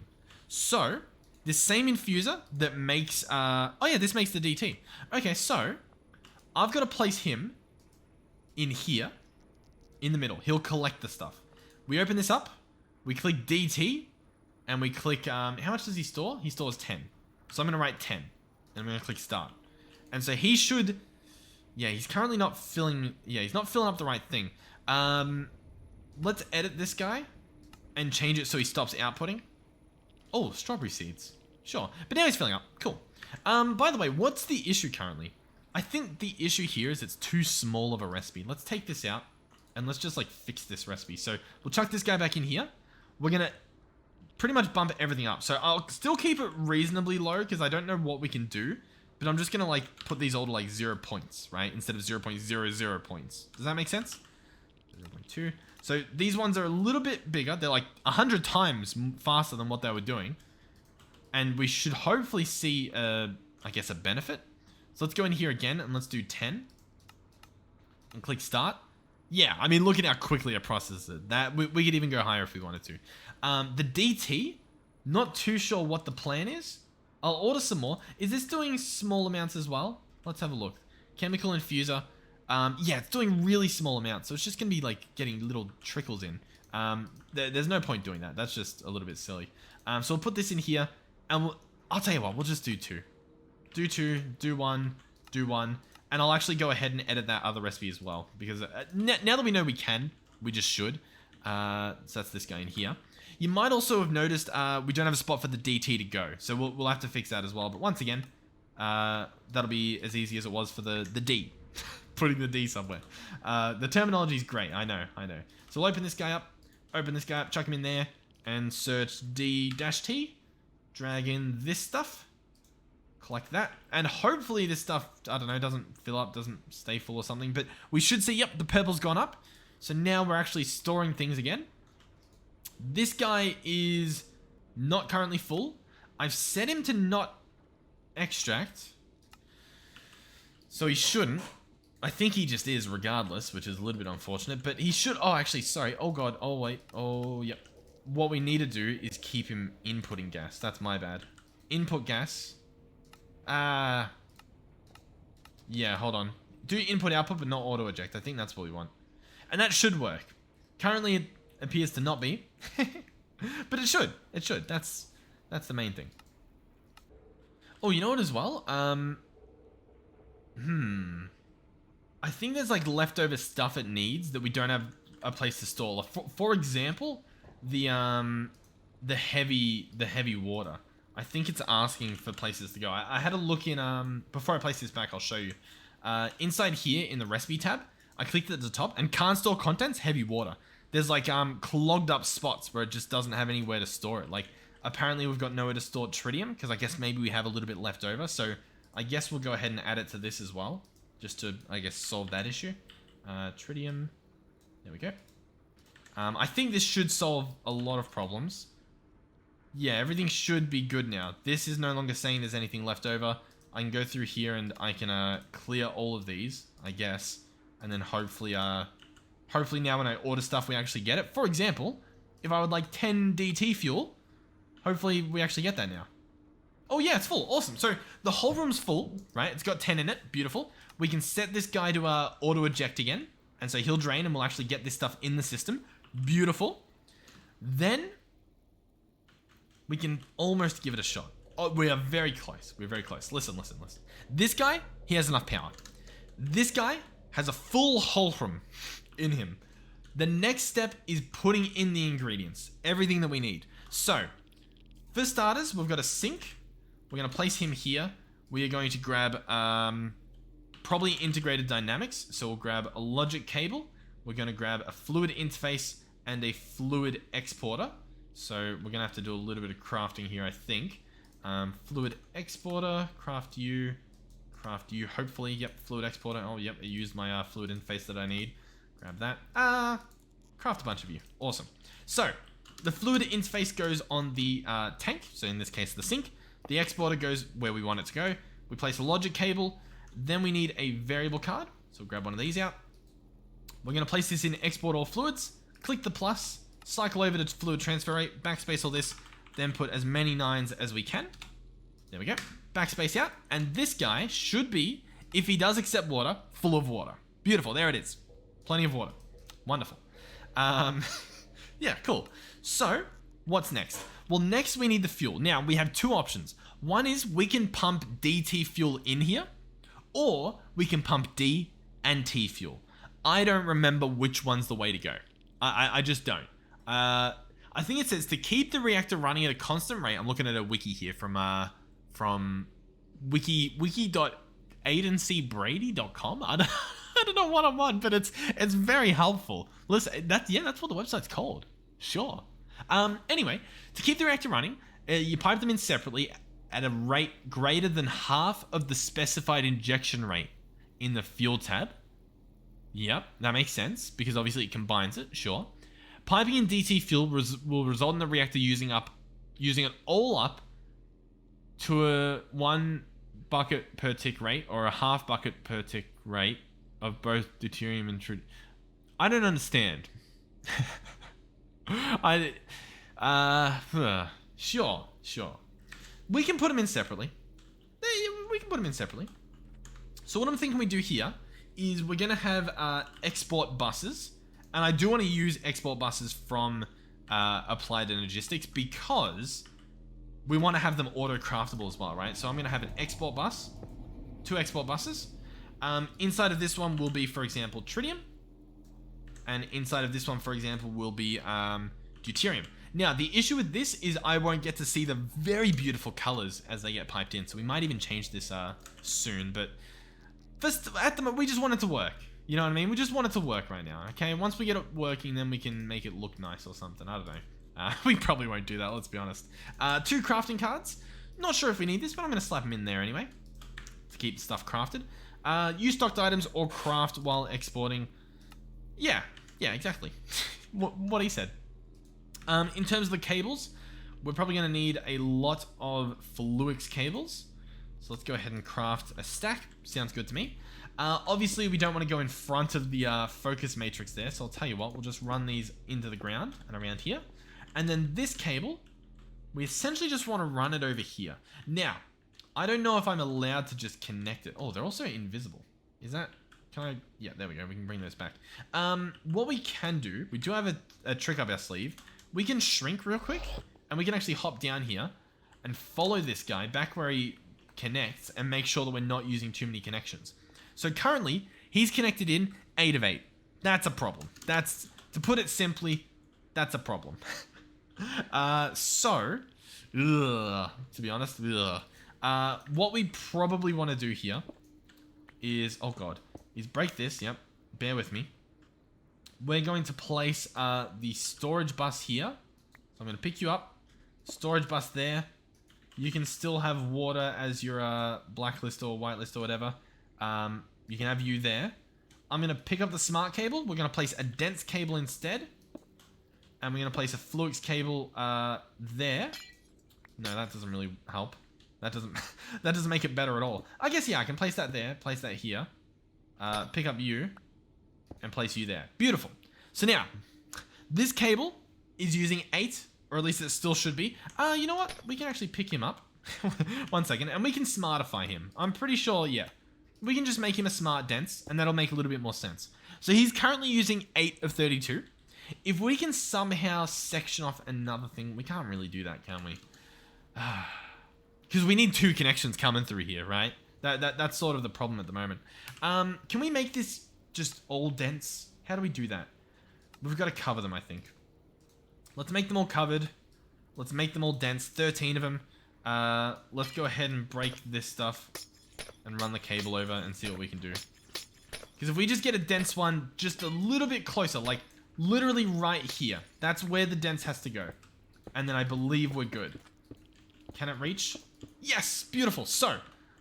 So this same infuser that makes oh yeah, this makes the DT. Okay, so I've got to place him in here, in the middle. He'll collect the stuff. We open this up, we click DT, and we click, how much does he store? He stores 10. So I'm going to write 10, and I'm going to click start. And so he should, yeah, he's currently not filling, yeah, he's not filling up the right thing. Let's edit this guy, and change it so he stops outputting. Oh, strawberry seeds. Sure. But now he's filling up. Cool. By the way, what's the issue currently? I think the issue here is it's too small of a recipe. Let's take this out. And let's just like fix this recipe. So we'll chuck this guy back in here. We're going to pretty much bump everything up. So I'll still keep it reasonably low because I don't know what we can do. But I'm just going to like put these all to like 0 points, right? Instead of 0.00 points. Does that make sense? 0.2. So these ones are a little bit bigger. They're like 100 times faster than what they were doing. And we should hopefully see, I guess, a benefit. So let's go in here again and let's do 10. And click start. Yeah, I mean, look at how quickly it processes it. That we could even go higher if we wanted to. The DT, not too sure what the plan is. I'll order some more. Is this doing small amounts as well? Let's have a look. Chemical infuser. Yeah, it's doing really small amounts. So it's just going to be like getting little trickles in. There's no point doing that. That's just a little bit silly. So we'll put this in here. And I'll tell you what, we'll just do 2. Do 2, do 1, do 1. And I'll actually go ahead and edit that other recipe as well. Because now that we know we can, we just should. So that's this guy in here. You might also have noticed we don't have a spot for the DT to go. So we'll have to fix that as well. But once again, that'll be as easy as it was for the D. Putting the D somewhere. The terminology is great. I know. So we'll open this guy up. Chuck him in there. And search D-T. Drag in this stuff. Collect that. And hopefully this stuff, I don't know, doesn't fill up, doesn't stay full or something. But we should see, yep, the purple's gone up. So now we're actually storing things again. This guy is not currently full. I've set him to not extract. So he shouldn't. I think he just is regardless, which is a little bit unfortunate. But he should... Oh, actually, sorry. Oh, God. Oh, wait. Oh, yep. What we need to do is keep him inputting gas. That's my bad. Input gas. Yeah, hold on. Do input output, but not auto eject. I think that's what we want. And that should work. Currently, it appears to not be. But it should. It should. That's the main thing. Oh, you know what as well? I think there's like leftover stuff it needs that we don't have a place to store. For example, the heavy water. I think it's asking for places to go. I had a look in, before I place this back, I'll show you. Inside here in the recipe tab, I clicked at the top and can't store contents, heavy water. There's like clogged up spots where it just doesn't have anywhere to store it. Like apparently we've got nowhere to store tritium because I guess maybe we have a little bit left over. So I guess we'll go ahead and add it to this as well. Just to, I guess, solve that issue. Tritium. There we go. I think this should solve a lot of problems. Yeah, everything should be good now. This is no longer saying there's anything left over. I can go through here and I can clear all of these, I guess. And then hopefully now when I order stuff, we actually get it. For example, if I would like 10 DT fuel, hopefully we actually get that now. Oh yeah, it's full. Awesome. So the whole room's full, right? It's got 10 in it. Beautiful. We can set this guy to auto eject again. And so he'll drain and we'll actually get this stuff in the system. Beautiful. Then we can almost give it a shot. Oh, we are very close. We're very close. Listen. This guy, he has enough power. This guy has a full Holcrum in him. The next step is putting in the ingredients. Everything that we need. So, for starters, we've got a sink. We're going to place him here. We are going to grab probably integrated dynamics. So we'll grab a logic cable. We're going to grab a fluid interface and a fluid exporter. So we're going to have to do a little bit of crafting here, I think. Fluid exporter, craft you, hopefully. Yep, fluid exporter. Oh, yep, I used my fluid interface that I need. Grab that. Craft a bunch of you. Awesome. So the fluid interface goes on the tank. So in this case, the sink. The exporter goes where we want it to go. We place a logic cable. Then we need a variable card. So we'll grab one of these out. We're going to place this in export all fluids. Click the plus. Cycle over to fluid transfer rate. Backspace all this. Then put as many 9s as we can. There we go. Backspace out. And this guy should be, if he does accept water, full of water. Beautiful. There it is. Plenty of water. Wonderful. Yeah, cool. So, what's next? Well, next we need the fuel. Now, we have two options. One is we can pump DT fuel in here, or we can pump D and T fuel. I don't remember which one's the way to go. I just don't. I think it says to keep the reactor running at a constant rate. I'm looking at a wiki here from wiki.aidencbrady.com. I I don't know what I'm on, but it's very helpful. Listen, that's what the website's called. Sure. Anyway, to keep the reactor running, you pipe them in separately at a rate greater than half of the specified injection rate in the fuel tab. Yep, that makes sense, because obviously it combines it, sure. Piping in DT fuel will result in the reactor using it all up to a 1 bucket per tick rate, or a half bucket per tick rate of both deuterium and tritium. I don't understand. Sure. We can put them in separately. We can put them in separately. So what I'm thinking we do here is we're going to have export buses. And I do want to use export buses from Applied Energistics because we want to have them auto-craftable as well, right? So I'm going to have an export bus, 2 export buses. Inside of this one will be, for example, tritium. And inside of this one, for example, will be deuterium. Now, the issue with this is I won't get to see the very beautiful colors as they get piped in. So we might even change this soon. But first, at the moment, we just want it to work. You know what I mean? We just want it to work right now, okay? Once we get it working, then we can make it look nice or something. I don't know. We probably won't do that, let's be honest. 2 crafting cards. Not sure if we need this, but I'm going to slap them in there anyway to keep stuff crafted. Use stocked items or craft while exporting. Yeah, exactly. what he said. In terms of the cables, we're probably going to need a lot of Fluix cables. So let's go ahead and craft a stack. Sounds good to me. Obviously, we don't want to go in front of the focus matrix there. So I'll tell you what, we'll just run these into the ground and around here. And then this cable, we essentially just want to run it over here. Now, I don't know if I'm allowed to just connect it. Oh, they're also invisible. Is that... Can I... Yeah, there we go. We can bring those back. What we can do, we do have a trick up our sleeve. We can shrink real quick, and we can actually hop down here and follow this guy back where he connects and make sure that we're not using too many connections. So currently, he's connected in 8 of 8. That's a problem. That's, to put it simply, that's a problem. To be honest, what we probably want to do here is, oh god, is break this. Yep, bear with me. We're going to place the storage bus here. So I'm going to pick you up. Storage bus there. You can still have water as your blacklist or whitelist or whatever. You can have you there. I'm going to pick up the smart cable. We're going to place a dense cable instead. And we're going to place a Fluix cable there. No, that doesn't really help. That doesn't make it better at all. I guess, yeah, I can place that there. Place that here. Pick up you. And place you there. Beautiful. So now, this cable is using 8, or at least it still should be. You know what? We can actually pick him up. 1 second. And we can smartify him. I'm pretty sure, yeah. We can just make him a smart dense, and that'll make a little bit more sense. So he's currently using 8 of 32. If we can somehow section off another thing, we can't really do that, can we? Because we need 2 connections coming through here, right? That's sort of the problem at the moment. Can we make this just all dense? How do we do that? We've got to cover them, I think. Let's make them all covered. Let's make them all dense. 13 of them. Let's go ahead and break this stuff and run the cable over and see what we can do. Because if we just get a dense one just a little bit closer, like literally right here, that's where the dense has to go. And then I believe we're good. Can it reach? Yes, beautiful. So,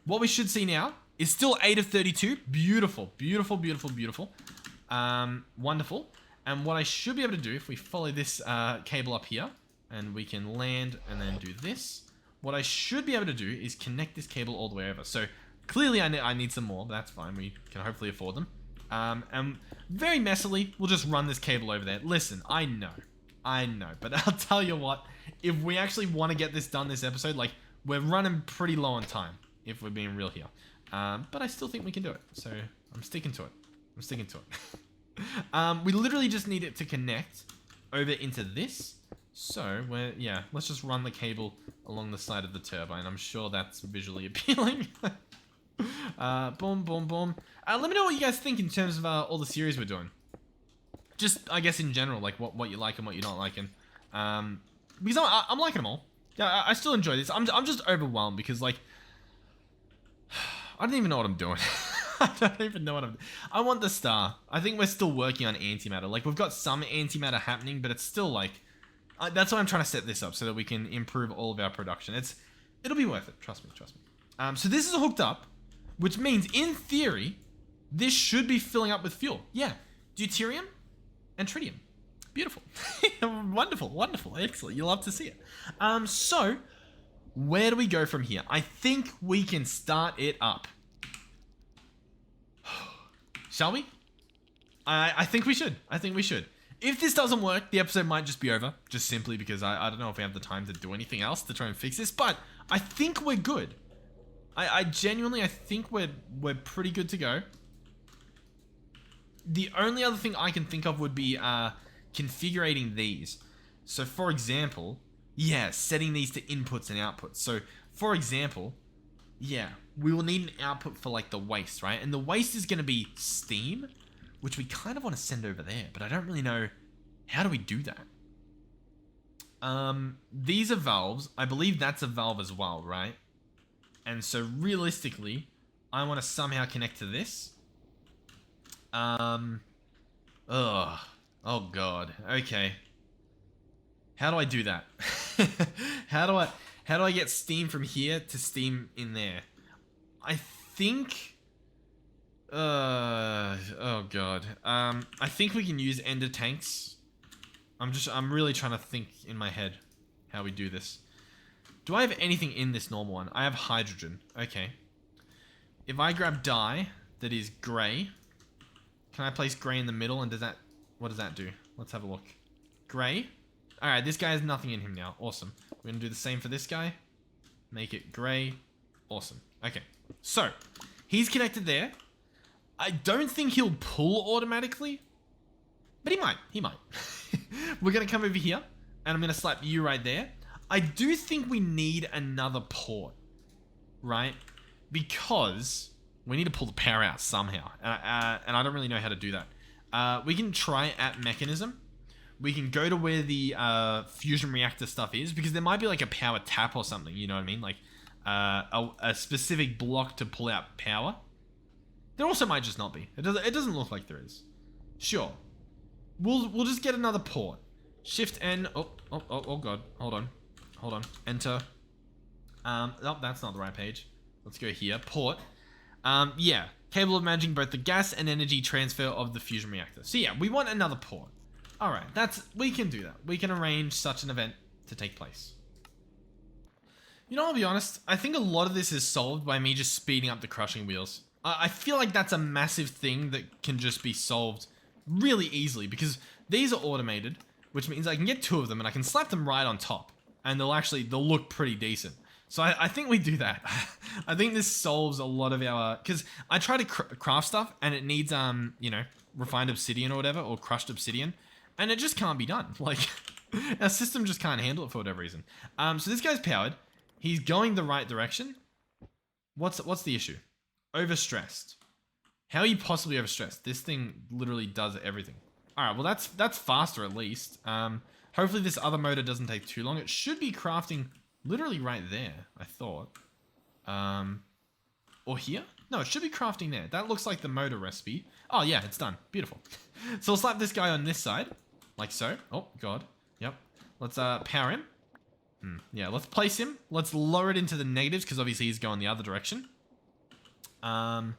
what we should see now is still 8 of 32. Beautiful, beautiful, beautiful, beautiful. Wonderful. And what I should be able to do, if we follow this cable up here, and we can land and then do this, what I should be able to do is connect this cable all the way over. So, clearly I need some more, but that's fine. We can hopefully afford them. And very messily, we'll just run this cable over there. Listen, I know. But I'll tell you what, if we actually want to get this done this episode, like, we're running pretty low on time, if we're being real here. But I still think we can do it. So, I'm sticking to it. We literally just need it to connect over into this. So, let's just run the cable along the side of the turbine. I'm sure that's visually appealing. Boom, boom, boom. Let me know what you guys think in terms of all the series we're doing. Just, I guess, in general, like what you like and what you're not liking. Because I'm liking them all. Yeah, I still enjoy this. I'm just overwhelmed because, like, I don't even know what I'm doing. I don't even know what I want the star. I think we're still working on antimatter. Like, we've got some antimatter happening, but it's still like... that's why I'm trying to set this up, so that we can improve all of our production. It'll be worth it. Trust me, trust me. So this is hooked up, which means, in theory, this should be filling up with fuel. Yeah. Deuterium and tritium. Beautiful. Wonderful, wonderful. Excellent. You'll love to see it. So, where do we go from here? I think we can start it up. Shall we? I think we should. I think we should. If this doesn't work, the episode might just be over. Just simply because I don't know if we have the time to do anything else to try and fix this. But I think we're good. I genuinely, I think we're pretty good to go. The only other thing I can think of would be configuring these. So for example, yeah, setting these to inputs and outputs. So for example, yeah, we will need an output for like the waste, right? And the waste is going to be steam, which we kind of want to send over there, but I don't really know how do we do that. These are valves. I believe that's a valve as well, right? And so realistically, I want to somehow connect to this. Oh god. Okay. How do I do that? How do I get steam from here to steam in there? I think oh god. I think we can use ender tanks. I'm really trying to think in my head how we do this. Do I have anything in this normal one? I have hydrogen. Okay. If I grab dye that is grey, can I place grey in the middle, and does that... What does that do? Let's have a look. Grey. Alright, this guy has nothing in him now. Awesome. We're going to do the same for this guy. Make it grey. Awesome. Okay. So, he's connected there. I don't think he'll pull automatically, but he might. He might. We're going to come over here, and I'm going to slap you right there. I do think we need another port, right? Because we need to pull the power out somehow, and I don't really know how to do that. We can try at mechanism. We can go to where the fusion reactor stuff is, because there might be like a power tap or something, you know what I mean? Like a specific block to pull out power. There also might just not be. It doesn't look like there is. Sure. We'll just get another port. Shift N. Oh god. Hold on. Enter. Oh, that's not the right page. Let's go here. Port. Yeah. Capable of managing both the gas and energy transfer of the fusion reactor. So yeah, we want another port. Alright, we can do that. We can arrange such an event to take place. You know, I'll be honest, I think a lot of this is solved by me just speeding up the crushing wheels. I feel like that's a massive thing that can just be solved really easily, because these are automated, which means I can get 2 of them and I can slap them right on top, and they'll look pretty decent. So I think we do that. I think this solves a lot of our... Because I try to craft stuff, and it needs, you know, refined obsidian or whatever, or crushed obsidian, and it just can't be done. Like, our system just can't handle it for whatever reason. So this guy's powered. He's going the right direction. What's the issue? Overstressed. How are you possibly overstressed? This thing literally does everything. Alright, well that's faster at least. Hopefully this other motor doesn't take too long. It should be crafting literally right there, I thought. Or here? No, it should be crafting there. That looks like the motor recipe. Oh yeah, it's done. Beautiful. So we'll slap this guy on this side. Like so. Oh, God. Yep. Let's power him. Yeah, let's place him. Let's lower it into the negatives, because obviously he's going the other direction. Oh,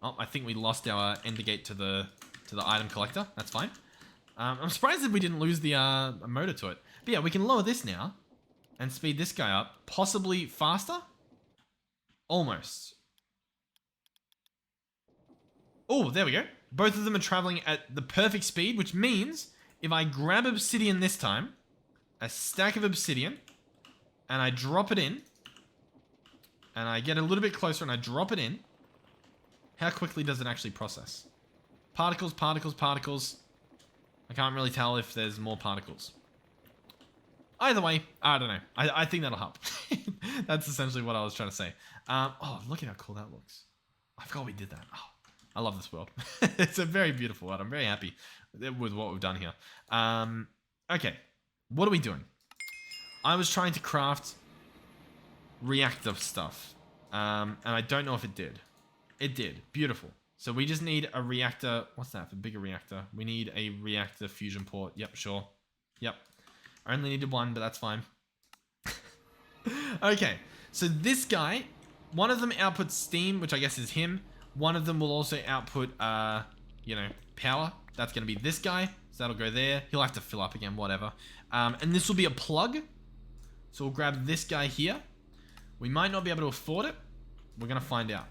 I think we lost our ender gate to the item collector. That's fine. I'm surprised that we didn't lose the motor to it. But yeah, we can lower this now and speed this guy up, possibly faster. Almost. Oh, there we go. Both of them are traveling at the perfect speed, which means if I grab obsidian this time, a stack of obsidian, and I drop it in, and I get a little bit closer and I drop it in, how quickly does it actually process? Particles, particles, particles. I can't really tell if there's more particles. Either way, I don't know. I think that'll help. That's essentially what I was trying to say. Oh, look at how cool that looks. I forgot we did that. Oh, I love this world. It's a very beautiful world. I'm very happy with what we've done here. Okay, what are we doing? I was trying to craft reactor stuff, and I don't know if it did. It did. Beautiful. So we just need a reactor. What's that? A bigger reactor. We need a reactor fusion port. Yep, sure. Yep. I only needed one, but that's fine. Okay. So this guy, one of them outputs steam, which I guess is him. One of them will also output, you know, power. That's going to be this guy. So that'll go there. He'll have to fill up again, whatever. And this will be a plug. So we'll grab this guy here. We might not be able to afford it. We're going to find out.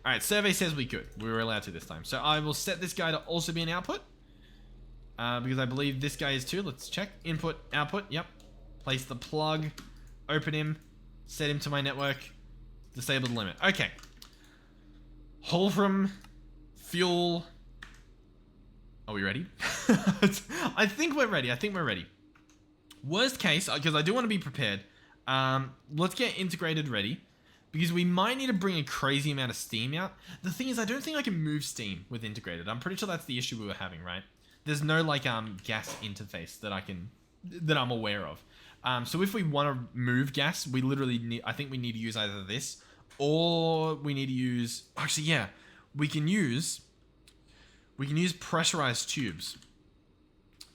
Alright, survey says we could. We were allowed to this time. So I will set this guy to also be an output. Because I believe this guy is too. Let's check. Input, output. Yep. Place the plug. Open him. Set him to my network. Disable the limit. Okay. Wolfram. Fuel. Are we ready? I think we're ready. I think we're ready. Worst case, because I do want to be prepared. Let's get integrated ready. Because we might need to bring a crazy amount of steam out. The thing is, I don't think I can move steam with integrated. I'm pretty sure that's the issue we were having, right? There's no like gas interface that I'm aware of. So if we want to move gas, we literally need, I think we need to use either this or we need to use, actually, yeah, we can use pressurized tubes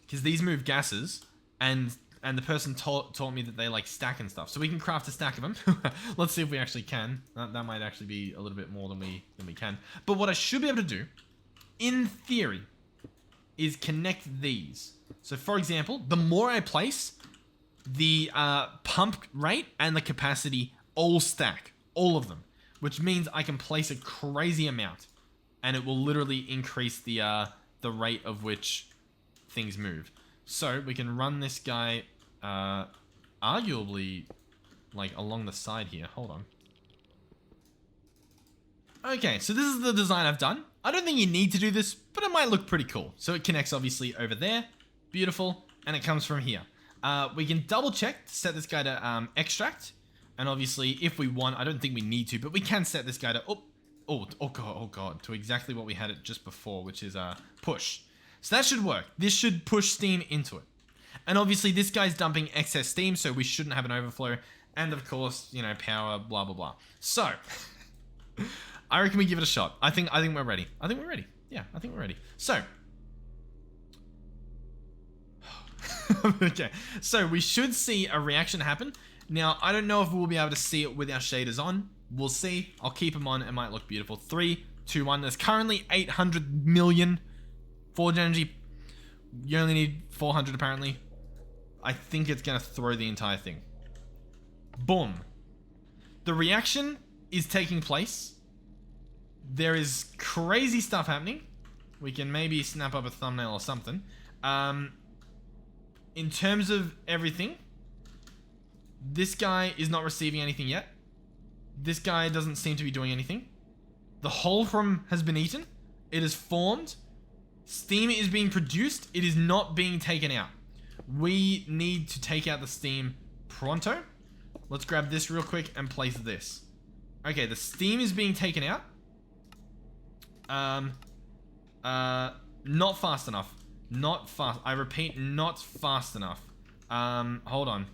because these move gases and the person taught me that they like stack and stuff. So we can craft a stack of them. Let's see if we actually can. That might actually be a little bit more than we can. But what I should be able to do, in theory, is connect these. So for example, the more I place, the pump rate and the capacity all stack. All of them. Which means I can place a crazy amount. And it will literally increase the rate of which things move. So we can run this guy arguably like along the side here. Hold on. Okay, so this is the design I've done. I don't think you need to do this, but it might look pretty cool. So it connects obviously over there. Beautiful. And it comes from here. We can double check to set this guy to extract. And obviously if we want, I don't think we need to, but we can set this guy to, oh god, to exactly what we had it just before, which is push. So that should work. This should push steam into it. And obviously this guy's dumping excess steam, so we shouldn't have an overflow. And of course, you know, power, blah, blah, blah. So, I reckon we give it a shot. I think we're ready. I think we're ready. Yeah, I think we're ready. So. Okay, so we should see a reaction happen. Now, I don't know if we'll be able to see it with our shaders on. We'll see. I'll keep them on. It might look beautiful. 3, 2, 1. There's currently 800 million forge energy. You only need 400 apparently. I think it's going to throw the entire thing. Boom. The reaction is taking place. There is crazy stuff happening. We can maybe snap up a thumbnail or something. In terms of everything, this guy is not receiving anything yet. This guy doesn't seem to be doing anything. The Wolfram has been eaten. It is formed. Steam is being produced. It is not being taken out. We need to take out the steam pronto. Let's grab this real quick and place this. Okay, the steam is being taken out. Not fast enough. Not fast. I repeat, not fast enough. Hold on.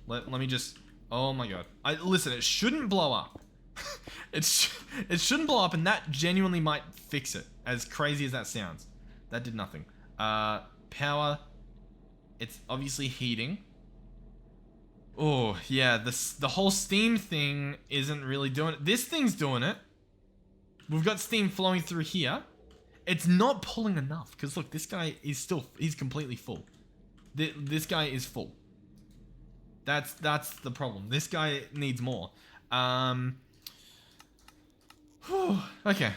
Let me just... Oh my god. Listen, it shouldn't blow up. It shouldn't blow up, and that genuinely might fix it. As crazy as that sounds. That did nothing. Power. It's obviously heating. Oh, yeah. The whole steam thing isn't really doing it. This thing's doing it. We've got steam flowing through here. It's not pulling enough. Because look, this guy is he's completely full. This guy is full. That's the problem. This guy needs more. Okay.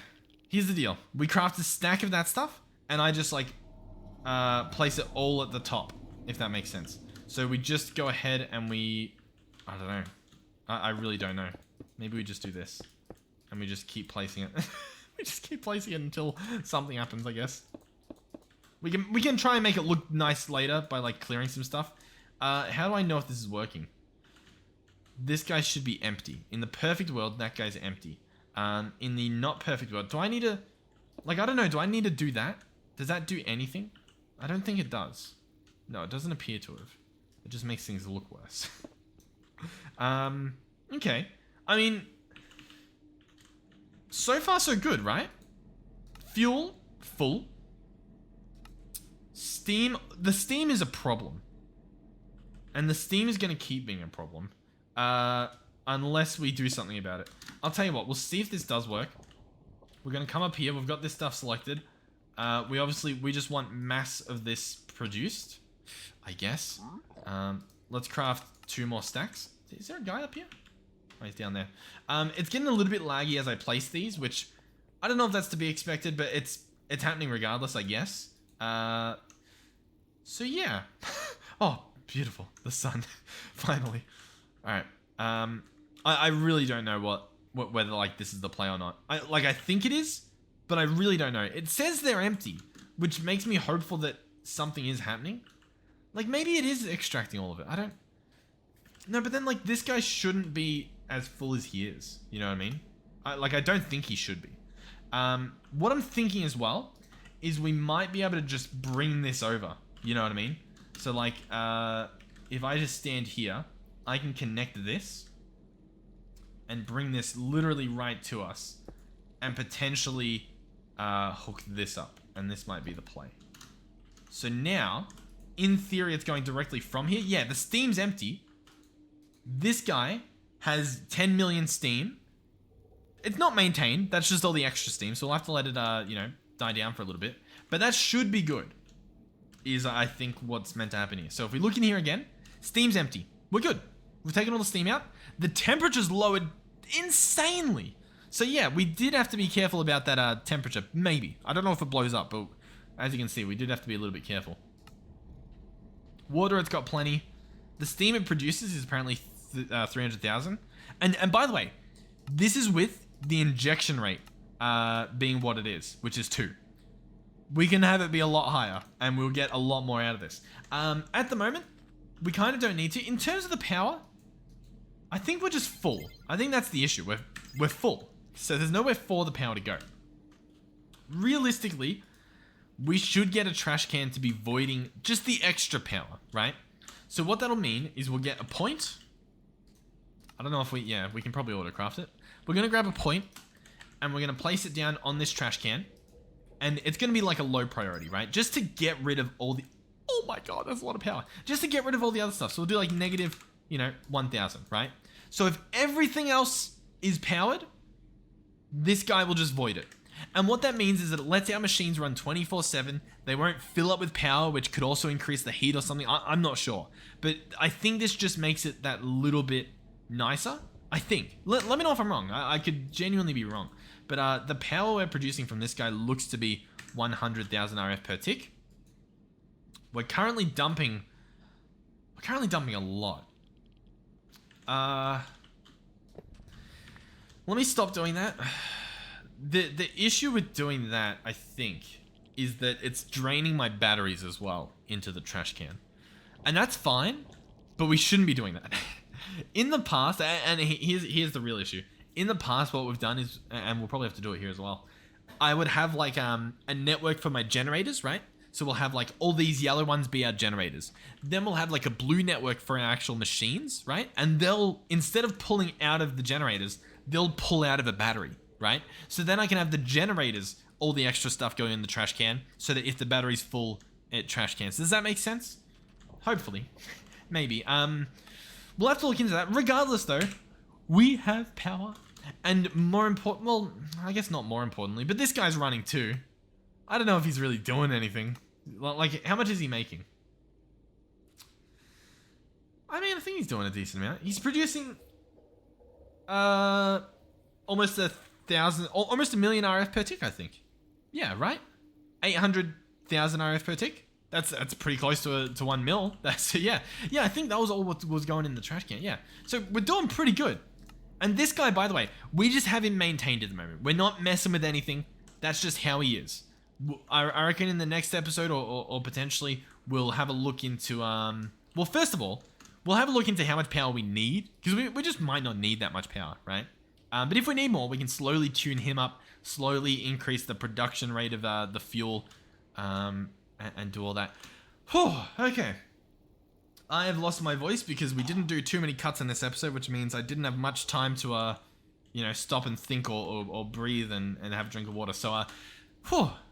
Here's the deal. We craft a stack of that stuff, and I just like place it all at the top, if that makes sense. So we just go ahead and I don't know. I really don't know. Maybe we just do this, and we just keep placing it. We just keep placing it until something happens, I guess. We can try and make it look nice later by like clearing some stuff. How do I know if this is working? This guy should be empty. In the perfect world, that guy's empty. In the not perfect world, do I need to... Like, I don't know. Do I need to do that? Does that do anything? I don't think it does. No, it doesn't appear to have. It just makes things look worse. Okay. I mean, so far so good, right? Fuel, full. Steam, the steam is a problem. And the steam is going to keep being a problem. Unless we do something about it. I'll tell you what, we'll see if this does work. We're going to come up here. We've got this stuff selected. We just want mass of this produced, I guess. Let's craft 2 more stacks. Is there a guy up here? Oh, he's down there. It's getting a little bit laggy as I place these, which I don't know if that's to be expected, but it's happening regardless, I guess. So yeah. Oh, beautiful. The sun. Finally. All right. I really don't know whether like this is the play or not. I think it is, but I really don't know. It says they're empty, which makes me hopeful that something is happening. Like maybe it is extracting all of it. I don't. No, but then like this guy shouldn't be as full as he is. You know what I mean? I don't think he should be. What I'm thinking as well is we might be able to just bring this over. You know what I mean? So like, if I just stand here, I can connect this and bring this literally right to us and potentially hook this up. And this might be the play. So now, in theory, it's going directly from here. Yeah, the steam's empty. This guy has 10 million steam. It's not maintained. That's just all the extra steam. So we'll have to let it, die down for a little bit. But that should be good, is I think what's meant to happen here. So if we look in here again, steam's empty. We're good. We've taken all the steam out. The temperature's lowered insanely. So yeah, we did have to be careful about that temperature. Maybe. I don't know if it blows up, but as you can see, we did have to be a little bit careful. Water, it's got plenty. The steam it produces is apparently 300,000. And by the way, this is with the injection rate being what it is, which is 2. We can have it be a lot higher, and we'll get a lot more out of this. At the moment, we kind of don't need to. In terms of the power, I think we're just full. I think that's the issue. We're full. So there's nowhere for the power to go. Realistically, we should get a trash can to be voiding just the extra power, right? So what that'll mean is we'll get a point. I don't know if we can probably autocraft it. We're going to grab a point, and we're going to place it down on this trash can. And it's going to be like a low priority, right? Just to get rid of all the... Oh my god, that's a lot of power. Just to get rid of all the other stuff. So we'll do like negative, 1,000, right? So if everything else is powered, this guy will just void it. And what that means is that it lets our machines run 24/7. They won't fill up with power, which could also increase the heat or something. I'm not sure. But I think this just makes it that little bit nicer. I think. Let me know if I'm wrong. I could genuinely be wrong. But the power we're producing from this guy looks to be 100,000 RF per tick. We're currently dumping a lot. Let me stop doing that. The issue with doing that, I think, is that it's draining my batteries as well into the trash can. And that's fine, but we shouldn't be doing that. In the past, and here's the real issue. In the past, what we've done is, and we'll probably have to do it here as well, I would have like a network for my generators, right? So we'll have like all these yellow ones be our generators. Then we'll have like a blue network for our actual machines, right? And they'll, instead of pulling out of the generators, they'll pull out of a battery, right? So then I can have the generators, all the extra stuff going in the trash can, so that if the battery's full, it trash cans. Does that make sense? Hopefully. Maybe. We'll have to look into that. Regardless though, we have power. And more important, well, I guess not more importantly, but this guy's running too. I don't know if he's really doing anything. Like, how much is he making? I mean, I think he's doing a decent amount. He's producing almost 1,000, almost 1 million RF per tick, I think. Yeah, right? 800,000 RF per tick. That's pretty close to 1 mil. That's yeah. I think that was all what was going in the trash can. Yeah. So we're doing pretty good. And this guy, by the way, we just have him maintained at the moment. We're not messing with anything. That's just how he is. I reckon in the next episode or potentially we'll have a look into well, first of all, we'll have a look into how much power we need, because we just might not need that much power, right? But if we need more, we can slowly tune him up, slowly increase the production rate of the fuel, and do all that. Whew, okay. I have lost my voice because we didn't do too many cuts in this episode, which means I didn't have much time to, stop and think or breathe and have a drink of water. So,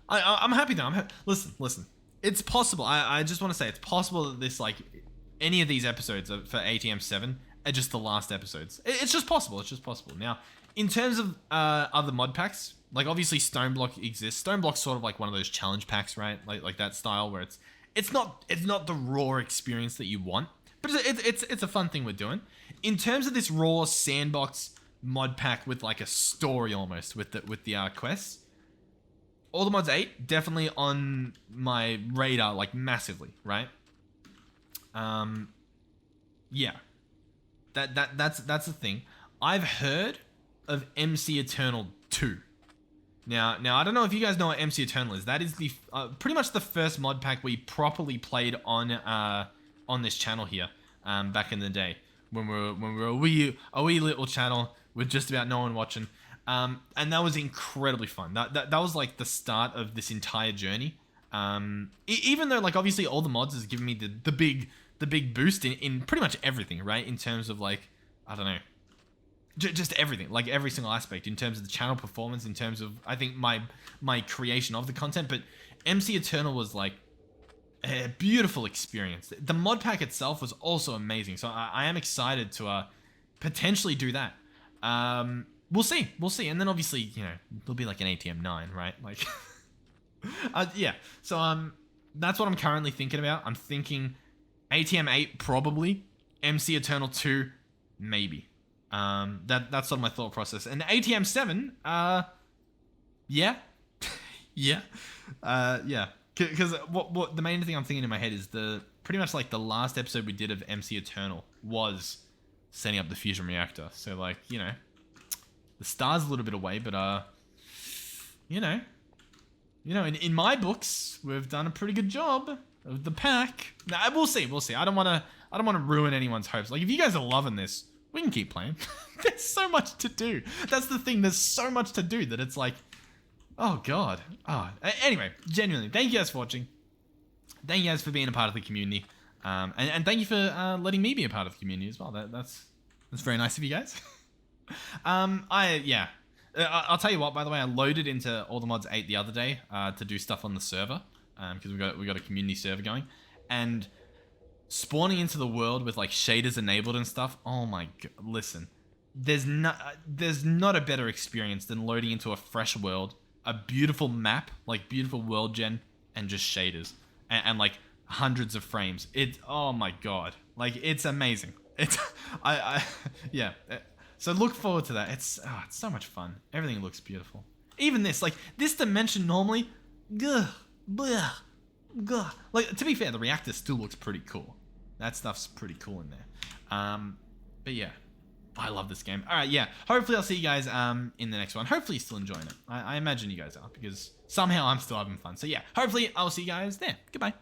I'm happy now. Listen. It's possible. I just want to say it's possible that this, like, any of these episodes for ATM7 are just the last episodes. It's just possible. It's just possible. Now, in terms of other mod packs, like, obviously Stoneblock exists. Stoneblock's sort of like one of those challenge packs, right? Like that style where it's not the raw experience that you want, but it's a fun thing we're doing. In terms of this raw sandbox mod pack with like a story almost with the quests, All the Mods 8 definitely on my radar, like, massively, right? Yeah. That's the thing. I've heard of MC Eternal 2. Now I don't know if you guys know what MC Eternal is. That is the pretty much the first mod pack we properly played on this channel here, back in the day when we were a wee little channel with just about no one watching. And that was incredibly fun. That was like the start of this entire journey. Even though, like, obviously all the mods has given me the big boost in pretty much everything, right? In terms of, like, I don't know, just everything, like every single aspect, in terms of the channel performance, in terms of, I think, my creation of the content. But MC Eternal was like a beautiful experience. The mod pack itself was also amazing. So I am excited to potentially do that. We'll see. And then obviously, there'll be like an ATM9, right? Like, yeah. So, that's what I'm currently thinking about. I'm thinking ATM8 probably, MC Eternal 2 maybe. That's sort of my thought process. And ATM7, yeah. Yeah. Yeah. Because what the main thing I'm thinking in my head is pretty much like the last episode we did of MC Eternal was setting up the fusion reactor. So, like, the star's a little bit away, but in my books, we've done a pretty good job of the pack. Nah, we'll see. I don't want to ruin anyone's hopes. Like, if you guys are loving this, we can keep playing. There's so much to do. That's the thing. There's so much to do that it's like, oh god. Anyway, genuinely, thank you guys for watching. Thank you guys for being a part of the community. And thank you for letting me be a part of the community as well. That's very nice of you guys. I'll tell you what, by the way, I loaded into All the Mods 8 the other day to do stuff on the server, because we got a community server going, and spawning into the world with, like, shaders enabled and stuff. Oh my god, listen, there's not a better experience than loading into a fresh world, a beautiful map, like beautiful world gen, and just shaders and like hundreds of frames. Oh my god, like, it's amazing. Yeah. So look forward to that. It's so much fun. Everything looks beautiful. Even this, like, this dimension normally, like, to be fair, the reactor still looks pretty cool. That stuff's pretty cool in there. But yeah, I love this game. All right, yeah. Hopefully I'll see you guys in the next one. Hopefully you're still enjoying it. I imagine you guys are, because somehow I'm still having fun. So yeah, hopefully I'll see you guys there. Goodbye.